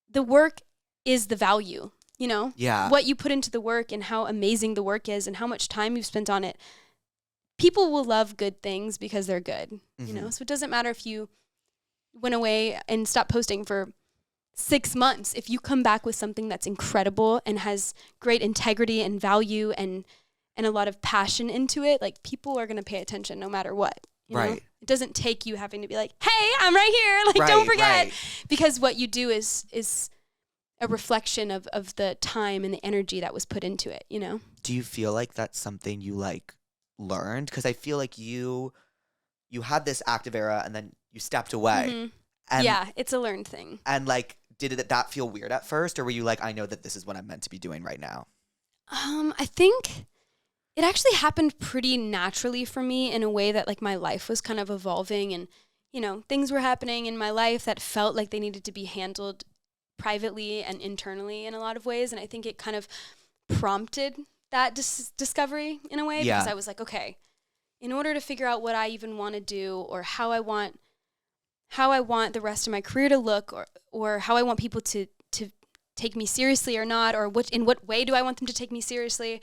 the work is the value, you know? Yeah. What you put into the work and how amazing the work is and how much time you've spent on it. People will love good things because they're good, you know? So it doesn't matter if you went away and stopped posting for 6 months. If you come back with something that's incredible and has great integrity and value and a lot of passion into it, like people are going to pay attention no matter what. You know? Right. It doesn't take you having to be like, hey, I'm right here. Like, don't forget. Because what you do is a reflection of the time and the energy that was put into it, you know? Do you feel like that's something you like learned? Because I feel like you had this active era and then you stepped away. Mm-hmm. And, yeah, it's a learned thing. And like, did that feel weird at first? Or were you like, I know that this is what I'm meant to be doing right now? I think it actually happened pretty naturally for me in a way that like my life was kind of evolving and, you know, things were happening in my life that felt like they needed to be handled privately and internally in a lot of ways. And I think it kind of prompted that discovery in a way because I was like, okay, in order to figure out what I even want to do or how I want the rest of my career to look or how I want people to take me seriously or not, or in what way do I want them to take me seriously,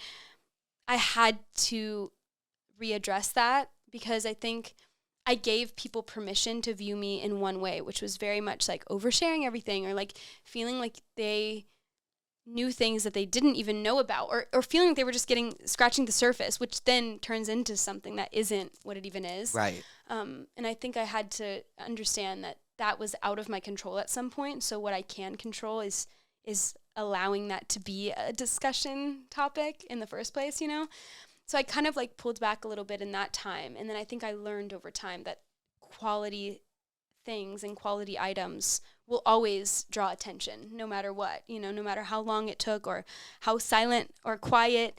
I had to readdress that because I think I gave people permission to view me in one way, which was very much like oversharing everything or like feeling like they new things that they didn't even know about, or feeling like they were just scratching the surface, which then turns into something that isn't what it even is. Right. And I think I had to understand that was out of my control at some point. So what I can control is allowing that to be a discussion topic in the first place, you know? So I kind of like pulled back a little bit in that time. And then I think I learned over time that quality things and quality items will always draw attention no matter what, you know, no matter how long it took or how silent or quiet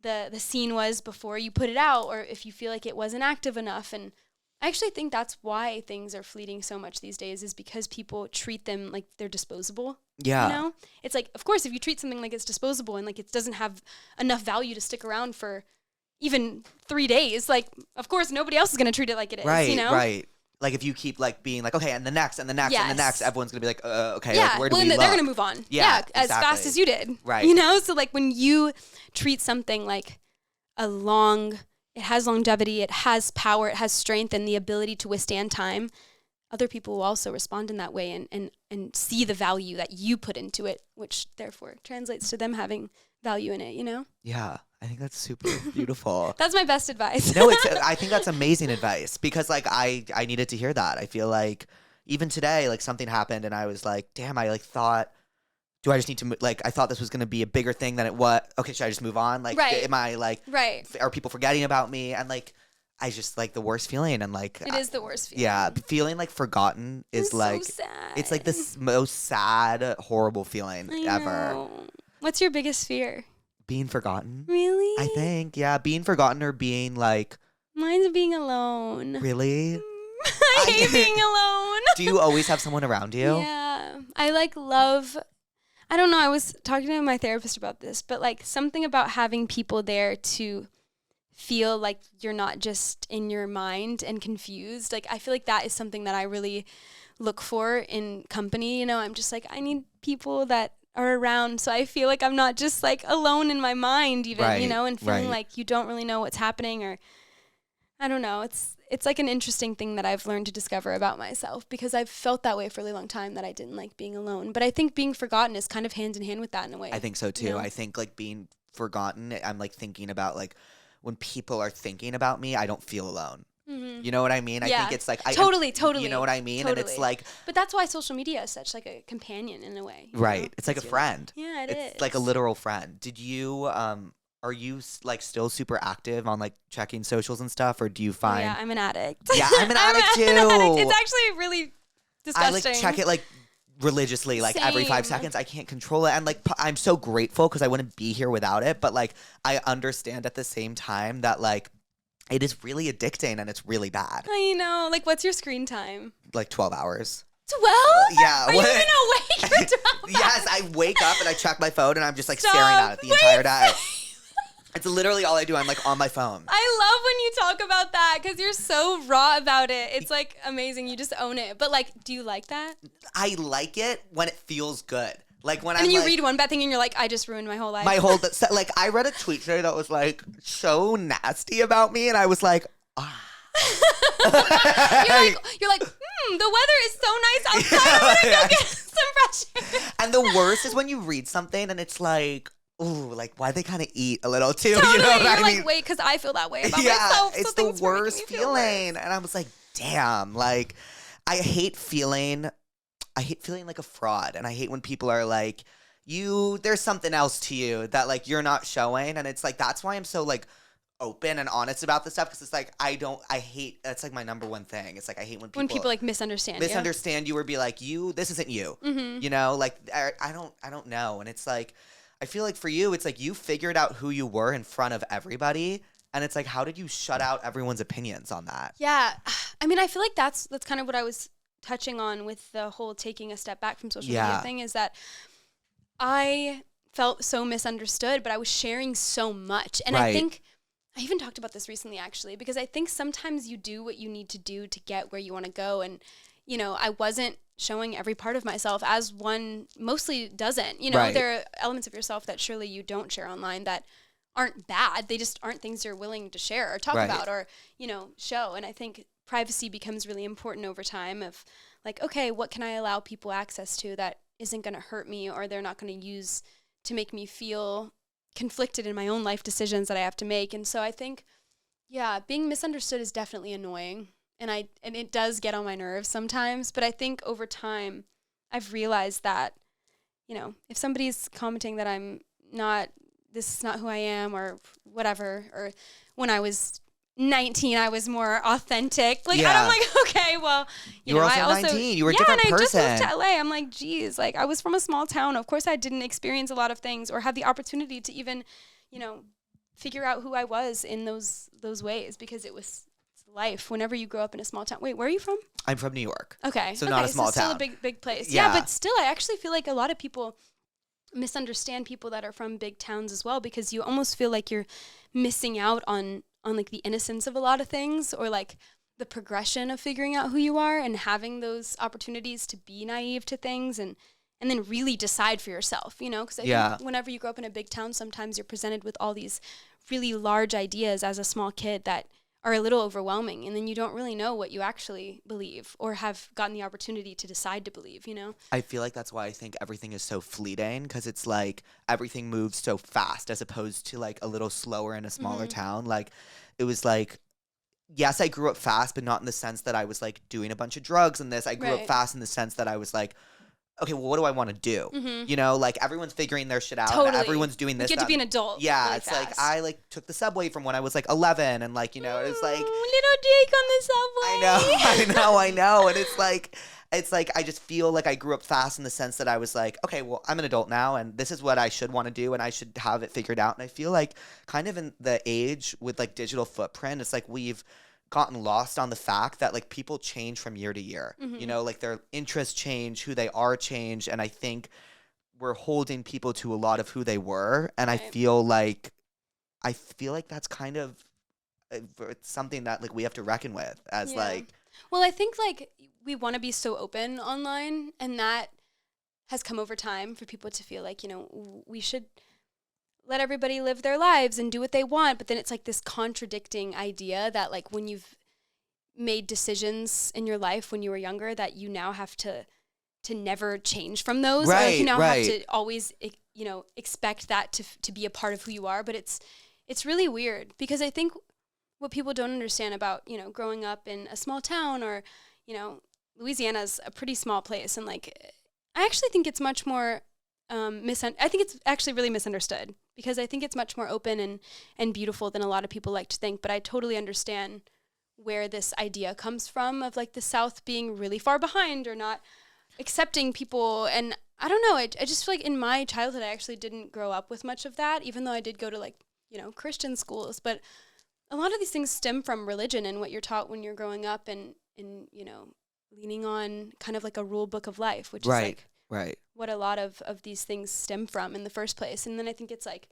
the scene was before you put it out, or if you feel like it wasn't active enough. And I actually think that's why things are fleeting so much these days, is because people treat them like they're disposable. Yeah. You know? It's like, of course, if you treat something like it's disposable and like it doesn't have enough value to stick around for even 3 days, like, of course, nobody else is going to treat it like it is, Right, you know? right. Like if you keep like being like, okay, and the next, and the next, and the next, everyone's going to be like, okay, yeah. like, where do well, we and look? they're going to move on. Yeah, as exactly. fast as you did. Right. You know? So like when you treat something like it has longevity, it has power, it has strength and the ability to withstand time, other people will also respond in that way and see the value that you put into it, which therefore translates to them having value in it, you know? Yeah, I think that's super beautiful. That's my best advice. No, I think that's amazing advice, because like I needed to hear that. I feel like even today, like something happened and I was like, damn, I like thought, do I just need to, like, I thought this was going to be a bigger thing than it was. Okay, should I just move on? Like, Right. am I like, Right. are people forgetting about me? And like, I just like the worst feeling. And like, It is the worst feeling. yeah, feeling like forgotten is It's like, so sad. it's like the most sad, horrible feeling I ever. know. What's your biggest fear? Being forgotten. Really? I think, yeah, being forgotten or being like, Mine's being alone. really? I hate being alone. Do you always have someone around you? Yeah. I like love. I don't know. I was talking to my therapist about this, but like something about having people there to feel like you're not just in your mind and confused. Like I feel like that is something that I really look for in company. You know, I'm just like, I need people that are around so I feel like I'm not just like alone in my mind even, Right, you know, and feeling right. like you don't really know what's happening, or I don't know. It's like an interesting thing that I've learned to discover about myself, because I've felt that way for a really long time, that I didn't like being alone. But I think being forgotten is kind of hand in hand with that in a way. I think so too. You know? I think like being forgotten, I'm like thinking about like when people are thinking about me, I don't feel alone. Mm-hmm. You know what I mean? I Yeah. think it's like Totally. You know what I mean? Totally. And it's like, But that's why social media is such like a companion in a way. you right? know? It's like a really- friend. Yeah, It's like a literal friend. Did you are you like still super active on like checking socials and stuff, or do you Oh, find? yeah, I'm an addict. Yeah, I'm an addict too. It's actually really disgusting. I like check it like religiously, like every 5 Same. seconds. I can't control it, and like I'm so grateful because I wouldn't be here without it. But like I understand at the same time that like it is really addicting and it's really bad. I know. Like, what's your screen time? Like 12 hours. 12? Yeah. Are you what- even awake for 12 Yes, hours? I wake up and I check my phone and I'm just like Stop. staring at it the Wait. entire day. It's literally all I do. I'm like on my phone. I love when you talk about that because you're so raw about it. It's like amazing. You just own it. But like, do you like that? I like it when it feels good. Like when And then I'm you like, read one bad thing and you're like, I just ruined my whole life. my whole like I read a tweet today that was like so nasty about me, and I was like, ah. you're like, the weather is so nice outside. I want to go get some fresh air. And the worst is when you read something and it's like, ooh, like why they kind of eat a little too. Totally. You know what You're I like, mean? wait, because I feel that way about Yeah, myself. so it's the things are making worst me feel worse. feeling. And I was like, damn, like I hate feeling like a fraud. And I hate when people are like, there's something else to you that like you're not showing. And it's like, that's why I'm so like open and honest about this stuff. Cause it's like, that's like my number one thing. It's like, I hate when people like misunderstand you or be like, this isn't you, Mm-hmm. you know, like I don't know. And it's like, I feel like for you, it's like you figured out who you were in front of everybody. And it's like, how did you shut out everyone's opinions on that? Yeah. I mean, I feel like that's kind of what I was touching on with the whole taking a step back from social Yeah. media thing, is that I felt so misunderstood, but I was sharing so much. And I Right. think I even talked about this recently, actually, because I think sometimes you do what you need to do to get where you want to go. And, you know, I wasn't showing every part of myself, as one mostly doesn't. You know, Right. there are elements of yourself that surely you don't share online that aren't bad. They just aren't things you're willing to share or talk Right. about or, you know, show. And I think privacy becomes really important over time, of like, okay, what can I allow people access to that isn't going to hurt me, or they're not going to use to make me feel conflicted in my own life decisions that I have to make. And so I think, yeah, being misunderstood is definitely annoying. And it does get on my nerves sometimes. But I think over time, I've realized that, you know, if somebody's commenting that this is not who I am or whatever, or when I was 19, I was more authentic. Like, Yeah. I'm like, okay, well, You were also I also 19. You were a different and I just person. moved to LA. I'm like, geez, like I was from a small town. Of course, I didn't experience a lot of things or have the opportunity to even, you know, figure out who I was in those ways, because it's life. Whenever you grow up in a small town. Wait, where are you from? I'm from New York. Okay, So not a small still town. a big place. Yeah. Yeah, but still, I actually feel like a lot of people misunderstand people that are from big towns as well, because you almost feel like you're missing out on like the innocence of a lot of things, or like the progression of figuring out who you are and having those opportunities to be naive to things and then really decide for yourself, you know? Because I think whenever you grow up in a big town, sometimes you're presented with all these really large ideas as a small kid that are a little overwhelming, and then you don't really know what you actually believe or have gotten the opportunity to decide to believe, you know? I feel like that's why I think everything is so fleeting, because it's like everything moves so fast as opposed to like a little slower in a smaller town. Like it was like, yes, I grew up fast, but not in the sense that I was like doing a bunch of drugs and this. I grew up fast in the sense that I was like, okay, well, what do I want to do? You know, like everyone's figuring their shit out. Totally. And everyone's doing this. You get to be an adult. Yeah, really it's fast. like I like took the subway from when I was like 11, and like, you know, it's like little Jake on the subway. I know, and it's like I just feel like I grew up fast in the sense that I was like, okay, well, I'm an adult now, and this is what I should want to do, and I should have it figured out. And I feel like kind of in the age with like digital footprint, it's like we've gotten lost on the fact that like people change from year to year. You know, like their interests change, who they are change, and I think we're holding people to a lot of who they were, and I feel like that's kind of it's something that like we have to reckon with as like. Well, I think like we want to be so open online, and that has come over time for people to feel like, you know, we should let everybody live their lives and do what they want. But then it's like this contradicting idea that like when you've made decisions in your life when you were younger, that you now have to never change from those. Or like you now have to always, you know, expect that to be a part of who you are. But it's really weird, because I think what people don't understand about, you know, growing up in a small town, or, you know, Louisiana's a pretty small place. And like, I actually think it's much more, I think it's actually really misunderstood, because I think it's much more open and beautiful than a lot of people like to think. But I totally understand where this idea comes from of like the South being really far behind or not accepting people. And I don't know, I just feel like in my childhood, I actually didn't grow up with much of that, even though I did go to like, you know, Christian schools. But a lot of these things stem from religion and what you're taught when you're growing up, and you know, leaning on kind of like a rule book of life, which is like what a lot of these things stem from in the first place. And then I think it's like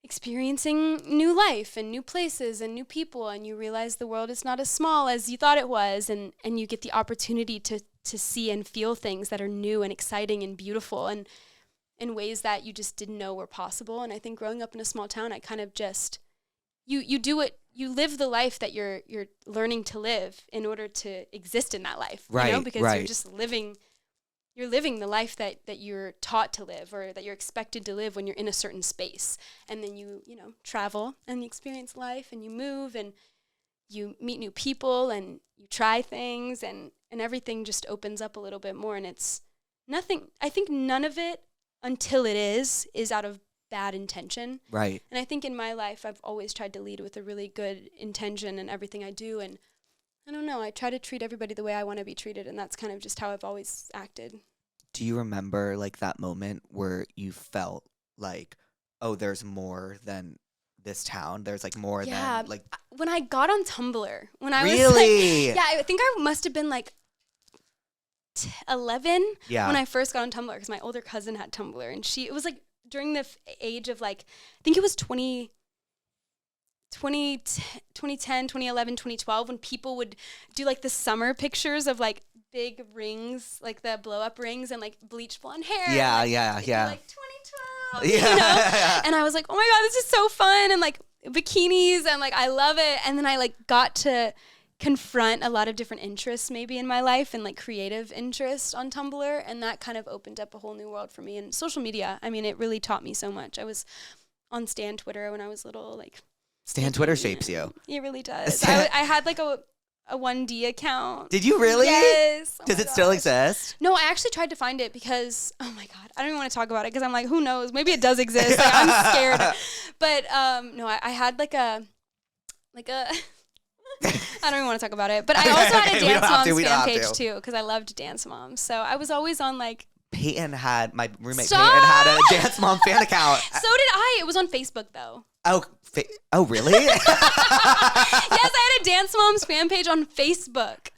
experiencing new life and new places and new people, and you realize the world is not as small as you thought it was, and you get the opportunity to see and feel things that are new and exciting and beautiful, and in ways that you just didn't know were possible. And I think growing up in a small town, I kind of just you do it, you live the life that you're learning to live in order to exist in that life, you know, because you're just living the life that you're taught to live, or that you're expected to live when you're in a certain space. And then you know, travel and you experience life, and you move and you meet new people and you try things, and everything just opens up a little bit more. And it's nothing, I think none of it until it is out of bad intention. Right. And I think in my life, I've always tried to lead with a really good intention in everything I do. And I don't know, I try to treat everybody the way I want to be treated, and that's kind of just how I've always acted. Do you remember like that moment where you felt like, oh, there's more than this town? There's like more than like. When I got on Tumblr, when I really? was like, I think I must have been like 11 when I first got on Tumblr, because my older cousin had Tumblr, and it was like during the age of like, I think it was 2010, 2011, 2012, when people would do like the summer pictures of like big rings, like the blow up rings and like bleach blonde hair. Yeah, and, like, yeah. Like 2012, you know? And I was like, oh my God, this is so fun. And like bikinis, and like, I love it. And then I like got to confront a lot of different interests maybe in my life and like creative interest on Tumblr, and that kind of opened up a whole new world for me. And social media, I mean, it really taught me so much. I was on Stan Twitter when I was little, like Stan Twitter shapes you. It really does. I had like a 1D account. Did you really? Yes. Oh Does it still exist? No, I actually tried to find it because, oh my God, I don't even want to talk about it because I'm like, who knows? Maybe it does exist. Like, I'm scared. But no, I had like a I don't even want to talk about it. But I also had a Dance Moms fan page too because I loved Dance Moms. So I was always on like. My roommate Peyton had a Dance Mom fan account. So did I. It was on Facebook though. Oh, really? Yes, I had a Dance Moms fan page on Facebook.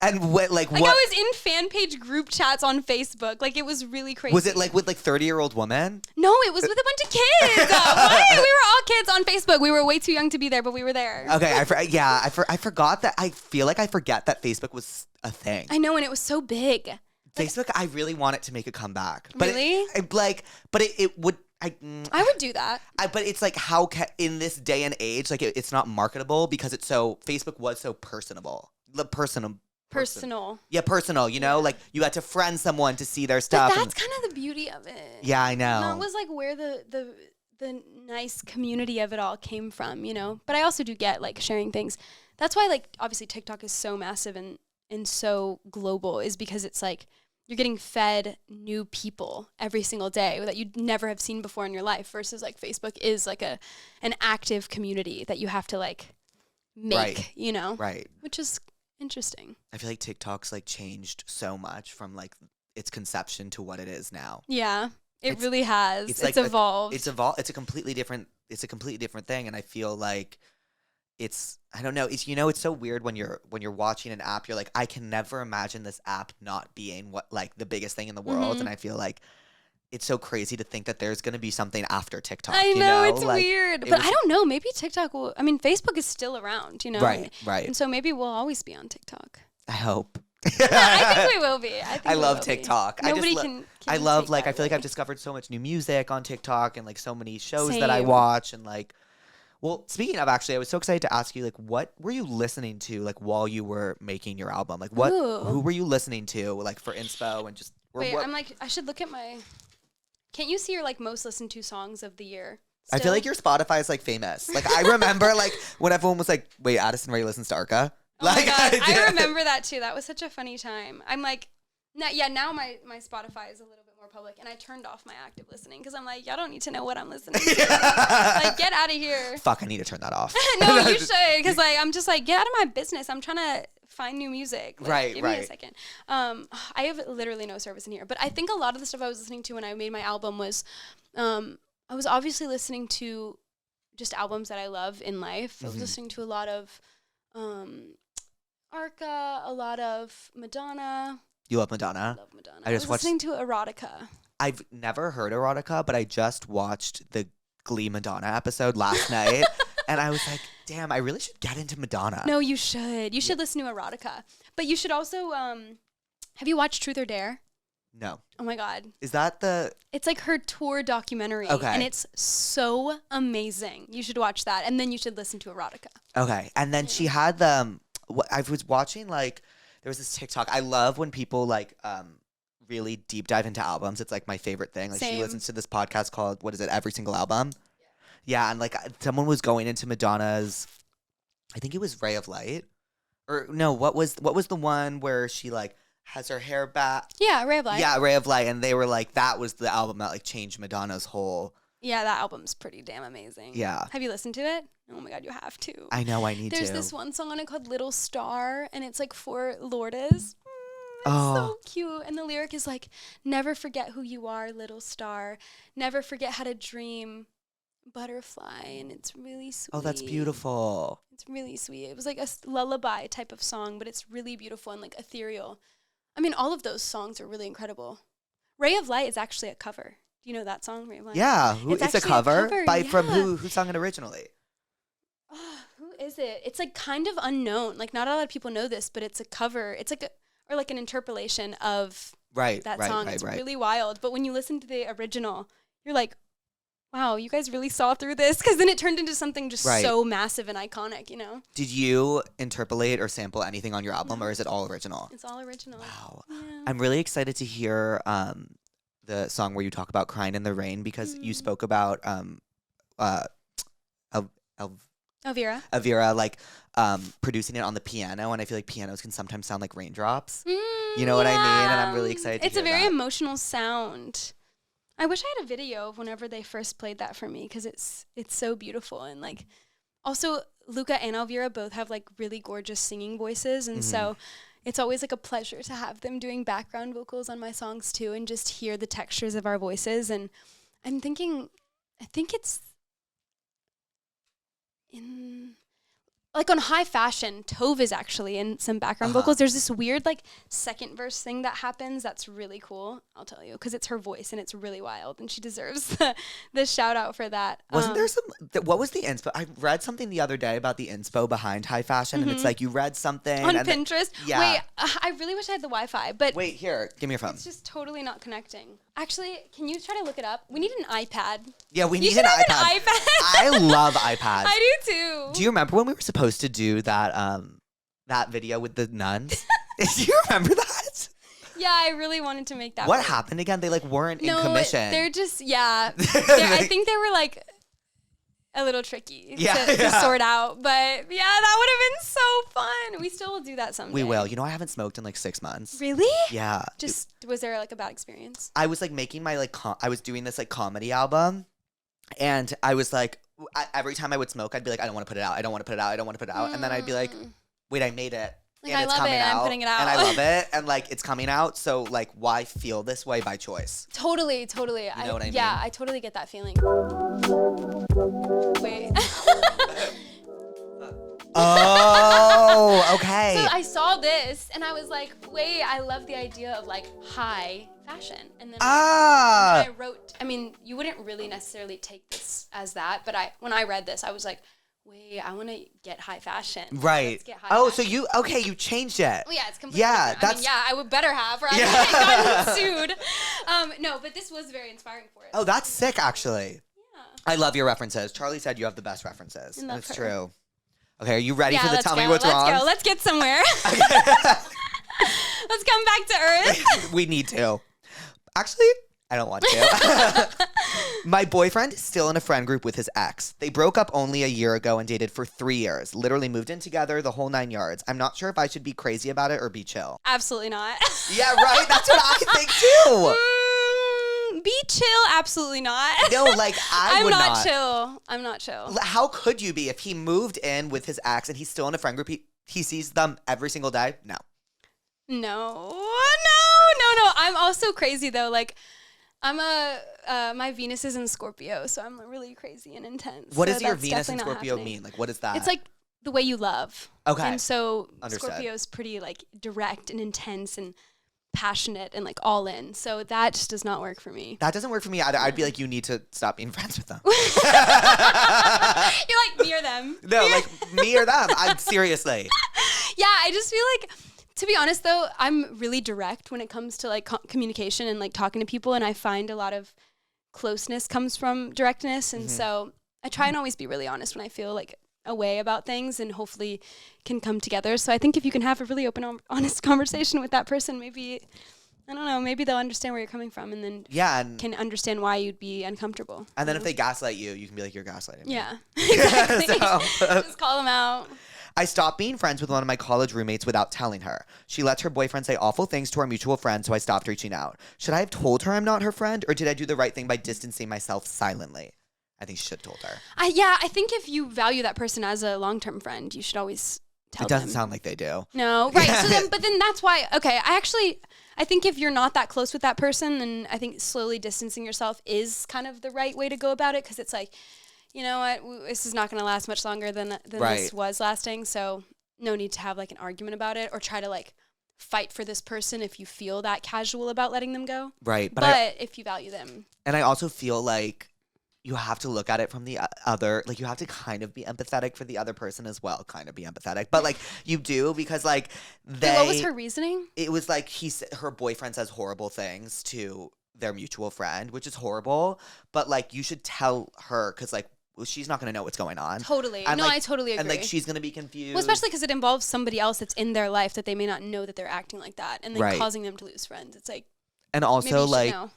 And what? I was in fan page group chats on Facebook. Like, it was really crazy. Was it like with like 30-year-old women? No, it was with a bunch of kids. What? We were all kids on Facebook. We were way too young to be there, but we were there. Okay, I forgot that. I feel like I forget that Facebook was a thing. I know, and it was so big. Facebook, I really want it to make a comeback. But really? It would. I would do that. But it's like in this day and age, like it's not marketable because it's so Facebook was so personable. Personal. Yeah, personal. You know, like you had to friend someone to see their stuff. But that's kind of the beauty of it. Yeah, I know. That was like where the nice community of it all came from, you know. But I also do get like sharing things. That's why like obviously TikTok is so massive and so global, is because it's like you're getting fed new people every single day that you'd never have seen before in your life, versus like Facebook is like an active community that you have to like make, right. You know? Right. Which is interesting. I feel like TikTok's like changed so much from like its conception to what it is now. Yeah. It really has. It's evolved. It's a completely different thing, and I feel like I don't know. It's so weird when you're watching an app. You're like, I can never imagine this app not being the biggest thing in the world. Mm-hmm. And I feel like it's so crazy to think that there's going to be something after TikTok. I know, it's weird, but I don't know. Maybe TikTok will. I mean, Facebook is still around, you know. Right. And so maybe we'll always be on TikTok. I hope. I think we will be. I love TikTok. Nobody can I love I feel like way. I've discovered so much new music on TikTok and like so many shows Same. that I watch and like. Well, speaking of, actually, I was so excited to ask you, like, what were you listening to, like, while you were making your album? Like, who were you listening to, like, for inspo and just... Wait, I'm like, I should look at my... Can't you see your, like, most listened to songs of the year? Still? I feel like your Spotify is, like, famous. Like, I remember, like, when everyone was like, wait, Addison Ray listens to Arca? Oh like, my God, I remember that, too. That was such a funny time. I'm like... Now my Spotify is a little bit more public, and I turned off my active listening because I'm like, y'all don't need to know what I'm listening to. Like, get out of here. Fuck, I need to turn that off. No, you should, because like I'm just like, get out of my business. I'm trying to find new music. Like, right. Give me a second. I have literally no service in here, but I think a lot of the stuff I was listening to when I made my album was, I was obviously listening to just albums that I love in life. I was listening to a lot of Arca, a lot of Madonna. You love Madonna? I love Madonna. I was listening to Erotica. I've never heard Erotica, but I just watched the Glee Madonna episode last night, and I was like, damn, I really should get into Madonna. No, you should. You should listen to Erotica. But you should also, have you watched Truth or Dare? No. Oh my God. Is that the... It's like her tour documentary. Okay. And it's so amazing. You should watch that. And then you should listen to Erotica. Okay. And then she had the... I was watching, like... There was this TikTok. I love when people like really deep dive into albums. It's like my favorite thing. Like Same. She listens to this podcast called, what is it? Every Single Album. Yeah. And like someone was going into Madonna's, I think it was Ray of Light, or no, what was the one where she like has her hair back? Yeah, Ray of Light. Yeah, Ray of Light. And they were like, that was the album that like changed Madonna's whole. Yeah, that album's pretty damn amazing. Yeah. Have you listened to it? Oh my God, you have to. I know, I need There's to. this one song on it called Little Star, and it's like for Lourdes. It's so cute. And the lyric is like, never forget who you are, little star. Never forget how to dream, butterfly. And it's really sweet. Oh, that's beautiful. It's really sweet. It was like a lullaby type of song, but it's really beautiful and like ethereal. I mean, all of those songs are really incredible. Ray of Light is actually a cover. Do you know that song, Ray of Light? Yeah. It's a cover, from yeah. who sung it originally? Who is it? It's like kind of unknown. Like not a lot of people know this, but it's a cover. It's like an interpolation of that song. It's really wild. But when you listen to the original, you're like, wow, you guys really saw through this, because then it turned into something just Right. so massive and iconic, you know? Did you interpolate or sample anything on your album, or is it all original? It's all original. Wow. Yeah. I'm really excited to hear the song where you talk about crying in the rain, because you spoke about Elvira. Avira like producing it on the piano, and I feel like pianos can sometimes sound like raindrops. You know what I mean? And I'm really excited to It's a hear very that. emotional sound. I wish I had a video of whenever they first played that for me, because it's so beautiful. And like, also Luca and Elvira both have like really gorgeous singing voices, and so it's always like a pleasure to have them doing background vocals on my songs too, and just hear the textures of our voices. And I'm thinking, I think it's in like on High Fashion, Tove is actually in some background vocals. There's this weird like second verse thing that happens that's really cool. I'll tell you, because it's her voice and it's really wild, and she deserves the shout out for that. Wasn't there some? What was the inspo? I read something the other day about the inspo behind High Fashion, and it's like you read something on and Pinterest? yeah. Wait, I really wish I had the Wi-Fi, but wait, here, give me your phone. it's just totally not connecting. Actually, can you try to look it up? We need an iPad. Yeah, we You need should an have iPad. an iPad. I love iPads. I do too. Do you remember when we were supposed to do that that video with the nuns? Do you remember that? Yeah, I really wanted to make that What work. happened again? They like weren't in No, commission. they're just, yeah. I think they were like a little tricky to sort out. But yeah, that would have been so fun. We still will do that someday. We will. You know, I haven't smoked in like 6 months. Really? Yeah. Just, was there like a bad experience? I was like making my like I was doing this like comedy album, and I was like every time I would smoke, I'd be like, I don't want to put it out. I don't want to put it out. I don't want to put it out. And then I'd be like, wait, I made it. Like, and I it's love coming it. out, I'm putting it out. and I love it, and like it's coming out. So like, why feel this way by choice? Totally. You know what I mean? Yeah, I totally get that feeling. Wait. Oh, okay. So I saw this and I was like, wait, I love the idea of like high fashion. And then I wrote, I mean, you wouldn't really necessarily take this as that, but when I read this, I was like, wait, I want to get high fashion. Right. Let's get high Oh, fashion. so you changed it. Well, yeah, it's completely Yeah, different. I mean, yeah, I would better have, or I Yeah. would have gotten sued. No, but this was very inspiring for it. Oh, that's sick, actually. Yeah. I love your references. Charlie said you have the best references. I love That's her. true. Okay, are you ready for the let's tell go. me what's let's wrong? Go. Let's get somewhere. Let's come back to earth. We need to. Actually, I don't want to. My boyfriend is still in a friend group with his ex. They broke up only a year ago and dated for 3 years. Literally moved in together, the whole 9 yards. I'm not sure if I should be crazy about it or be chill. Absolutely not. Yeah, right? That's what I think too. Be chill, absolutely not. No, like I I'm would not chill. I'm not chill. How could you be if he moved in with his ex and he's still in a friend group? He sees them every single day? No. No. I'm also crazy though. Like, I'm my Venus is in Scorpio, so I'm really crazy and intense. What so does your that's Venus and definitely not Scorpio happening. mean? Like, what is that? It's like the way you love. Okay. And so Understood. Scorpio's pretty like direct and intense and passionate and like all in. So that just does not work for me. That doesn't work for me either. I'd be like, you need to stop being friends with them. You're like me or them. No, like me or them. I'm seriously. Yeah, I just feel like, to be honest though, I'm really direct when it comes to like communication and like talking to people, and I find a lot of closeness comes from directness, and so I try and always be really honest when I feel like a way about things, and hopefully can come together. So I think if you can have a really open, honest conversation with that person, maybe, I don't know, maybe they'll understand where you're coming from, and then can understand why you'd be uncomfortable. And then if they gaslight you, you can be like, you're gaslighting me. Yeah, exactly. Just call them out. I stopped being friends with one of my college roommates without telling her. She lets her boyfriend say awful things to our mutual friend, so I stopped reaching out. Should I have told her I'm not her friend, or did I do the right thing by distancing myself silently? I think she should have told her. I think if you value that person as a long-term friend, you should always tell It them. doesn't sound like they do. No, right. So then, but then that's why, okay, I think if you're not that close with that person, then I think slowly distancing yourself is kind of the right way to go about it, because it's like, you know what, this is not going to last much longer than this was lasting, so no need to have like an argument about it or try to like fight for this person if you feel that casual about letting them go. Right. But if you value them. And I also feel like you have to look at it from the other, like you have to kind of be empathetic for the other person as well, kind of be empathetic. But like you do, because like What was her reasoning? it was like her boyfriend says horrible things to their mutual friend, which is horrible. But like, you should tell her because like, well, she's not gonna know what's going on. Totally. And, No, like, I totally agree. And like, she's gonna be confused. Well, especially because it involves somebody else that's in their life that they may not know that they're acting like that, and then Right. causing them to lose friends. It's like, And maybe you also should like, know.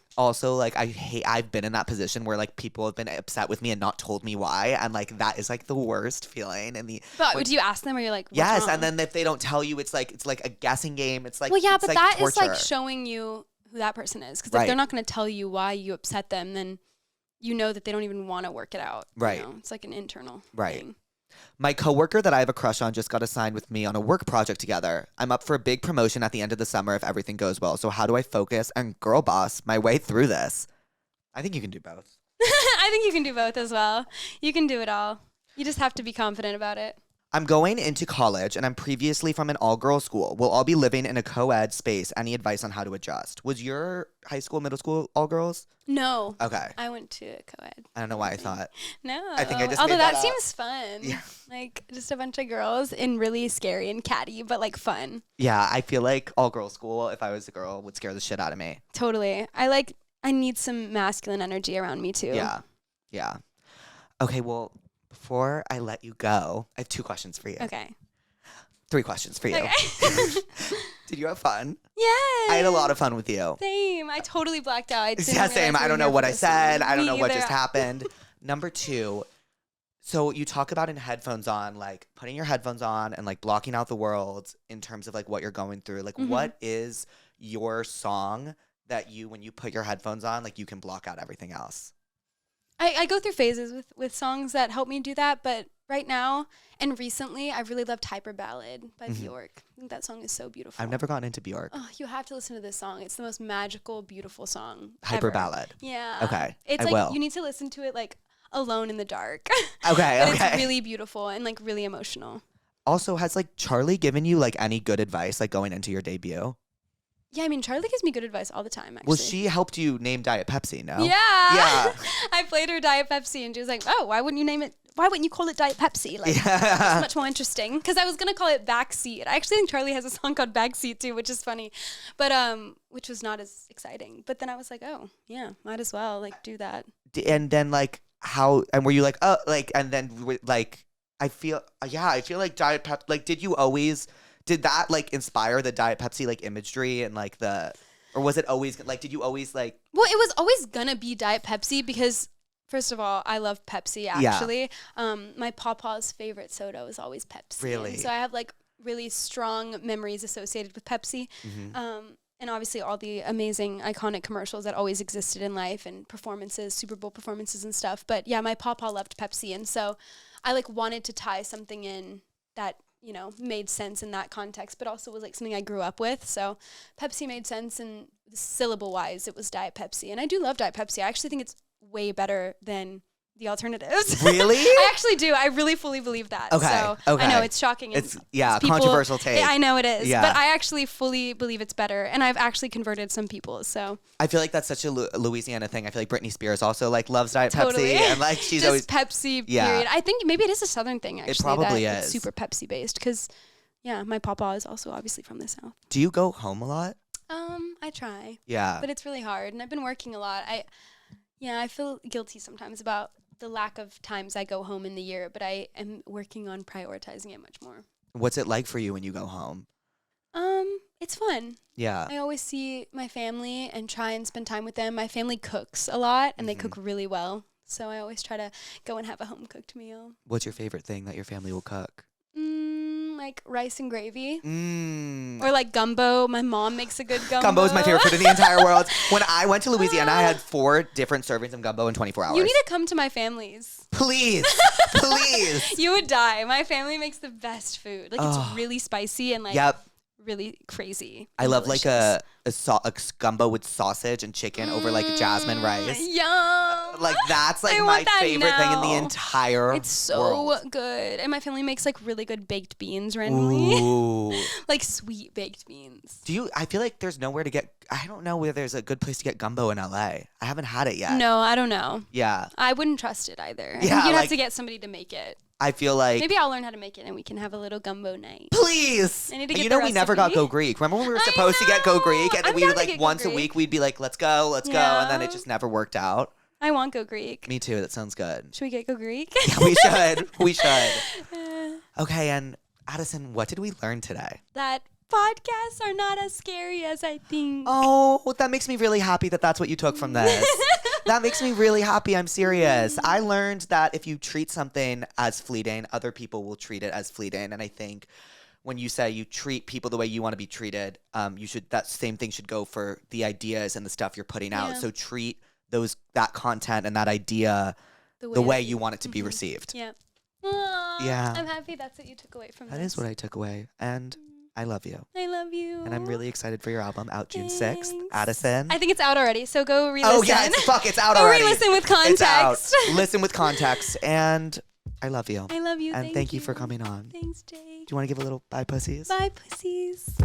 I've been in that position where like people have been upset with me and not told me why, and like that is like the worst feeling. And But when- do you ask them, or you're like, what's yes, wrong? and then if they don't tell you, it's like a guessing game. It's like, well, yeah, it's but like that is torture. like showing you who that person is, because Right. if they're not going to tell you why you upset them, then you know that they don't even want to work it out. you Right. know? It's like an internal Right. thing. My coworker that I have a crush on just got assigned with me on a work project together. I'm up for a big promotion at the end of the summer if everything goes well. So how do I focus and girl boss my way through this? I think you can do both. I think you can do both as well. You can do it all. You just have to be confident about it. I'm going into college and I'm previously from an all-girls school. We'll all be living in a co-ed space. Any advice on how to adjust? Was your high school, middle school all girls? No. Okay. I went to a co-ed. I don't know why I thought. No. I think I just Although made that that up. seems fun. Yeah. Like just a bunch of girls and really scary and catty, but like fun. Yeah, I feel like all-girls school, if I was a girl, would scare the shit out of me. Totally. I need some masculine energy around me too. Yeah. Yeah. Okay, well, before I let you go, I have 2 questions for you. Okay. 3 questions for you. Okay. Did you have fun? Yay. I had a lot of fun with you. Same. I totally blacked out. I didn't Yeah, same. realize I we don't were know here what for I this said. one. I don't Me know what either. just happened. Number 2, so you talk about in headphones on, like putting your headphones on and like blocking out the world in terms of like what you're going through. Like, what is your song that you, when you put your headphones on, like you can block out everything else? I go through phases with songs that help me do that, but right now and recently, I really loved Hyper Ballad by Bjork. I think that song is so beautiful. I've never gotten into Bjork. Oh, you have to listen to this song. It's the most magical, beautiful song. Hyper ever. Ballad. Yeah. Okay, It's I like will. you need to listen to it like alone in the dark. Okay, But okay. It's really beautiful and like really emotional. Also, has like Charlie given you like any good advice like going into your debut? Yeah, I mean, Charlie gives me good advice all the time, actually. Well, she helped you name Diet Pepsi, no? Yeah. Yeah. I played her Diet Pepsi and she was like, oh, why wouldn't you name it? Why wouldn't you call it Diet Pepsi? Like, Yeah. it's much more interesting. Because I was going to call it Backseat. I actually think Charlie has a song called Backseat too, which is funny. But, which was not as exciting. But then I was like, oh, yeah, might as well like do that. And then like how, and were you like, oh, like, and then like, I feel like Diet Pepsi, like, did that like inspire the Diet Pepsi like imagery and like or was it always like, did you always like? Well, it was always gonna be Diet Pepsi because, first of all, I love Pepsi, actually. My pawpaw's favorite soda was always Pepsi. Really? And so I have, like, really strong memories associated with Pepsi. And obviously all the amazing, iconic commercials that always existed in life and performances, Super Bowl performances and stuff. But, yeah, my pawpaw loved Pepsi. And so I, like, wanted to tie something in that, you know, made sense in that context, but also was like something I grew up with. So Pepsi made sense, and syllable wise, it was Diet Pepsi. And I do love Diet Pepsi. I actually think it's way better than the alternatives. Really? I actually do. I really fully believe that. Okay, So okay. I know it's shocking. and It's people- controversial take. I know it is. Yeah. But I actually fully believe it's better. And I've actually converted some people. So I feel like that's such a Louisiana thing. I feel like Britney Spears also like loves Diet totally. Pepsi, and like she's just always Pepsi, Yeah. period. I think maybe it is a Southern thing, actually. probably that It's is. super Pepsi based because, yeah, my pawpaw is also obviously from the South. Do you go home a lot? I try. Yeah. But it's really hard, and I've been working a lot. I feel guilty sometimes about the lack of times I go home in the year, but I am working on prioritizing it much more. What's it like for you when you go home? It's fun. Yeah. I always see my family and try and spend time with them. My family cooks a lot, and they cook really well, so I always try to go and have a home cooked meal. What's your favorite thing that your family will cook? Like rice and gravy. Mm. Or like gumbo. My mom makes a good gumbo. Gumbo is my favorite food in the entire world. When I went to Louisiana, I had 4 different servings of gumbo in 24 hours. You need to come to my family's. Please. Please. You would die. My family makes the best food. Like, it's really spicy and like Yep. really crazy. I love like a delicious. gumbo with sausage and chicken over like jasmine rice. Yum. Like that's like I my want that favorite thing in the now. entire It's so world. good. And my family makes like really good baked beans randomly. Ooh. Like sweet baked beans. I feel like there's nowhere to get, I don't know where there's a good place to get gumbo in LA. I haven't had it yet. No, I don't know. Yeah. I wouldn't trust it either. I Yeah, think you'd like- have to get somebody to make it. I feel like Maybe I'll learn how to make it and we can have a little gumbo night. please. I need to And get you the know we never got recipe. Go Greek. Remember when we were I supposed to get Go know. Greek and I'm we down would to like get Go once a Greek. week we'd be like, let's go, and then it Yeah. just never worked out. I want Go Greek. Me too. That sounds good. Should we get Go Greek? We should. We should. Uh, Okay, and Addison, what did we learn today? that podcasts are not as scary as I think. Oh, that makes me really happy that that's what you took from this. That makes me really happy. I'm serious. I learned that if you treat something as fleeting, other people will treat it as fleeting. And I think when you say you treat people the way you want to be treated, that same thing should go for the ideas and the stuff you're putting out. Yeah. So treat that content and that idea the way you want it to be received. Yeah. Aw, Yeah. I'm happy that's what you took away from That this. is what I took away. And I love you. I love you. And I'm really excited for your album out June 6th. Thanks. Addison. I think it's out already, so go re-listen. Oh, yeah, it's out Go already. re-listen with It's out. context. Listen with context. And I love you. I love you. And thank you for coming on. Thanks, Do Jake. you want to give a little bye, pussies? Bye, pussies.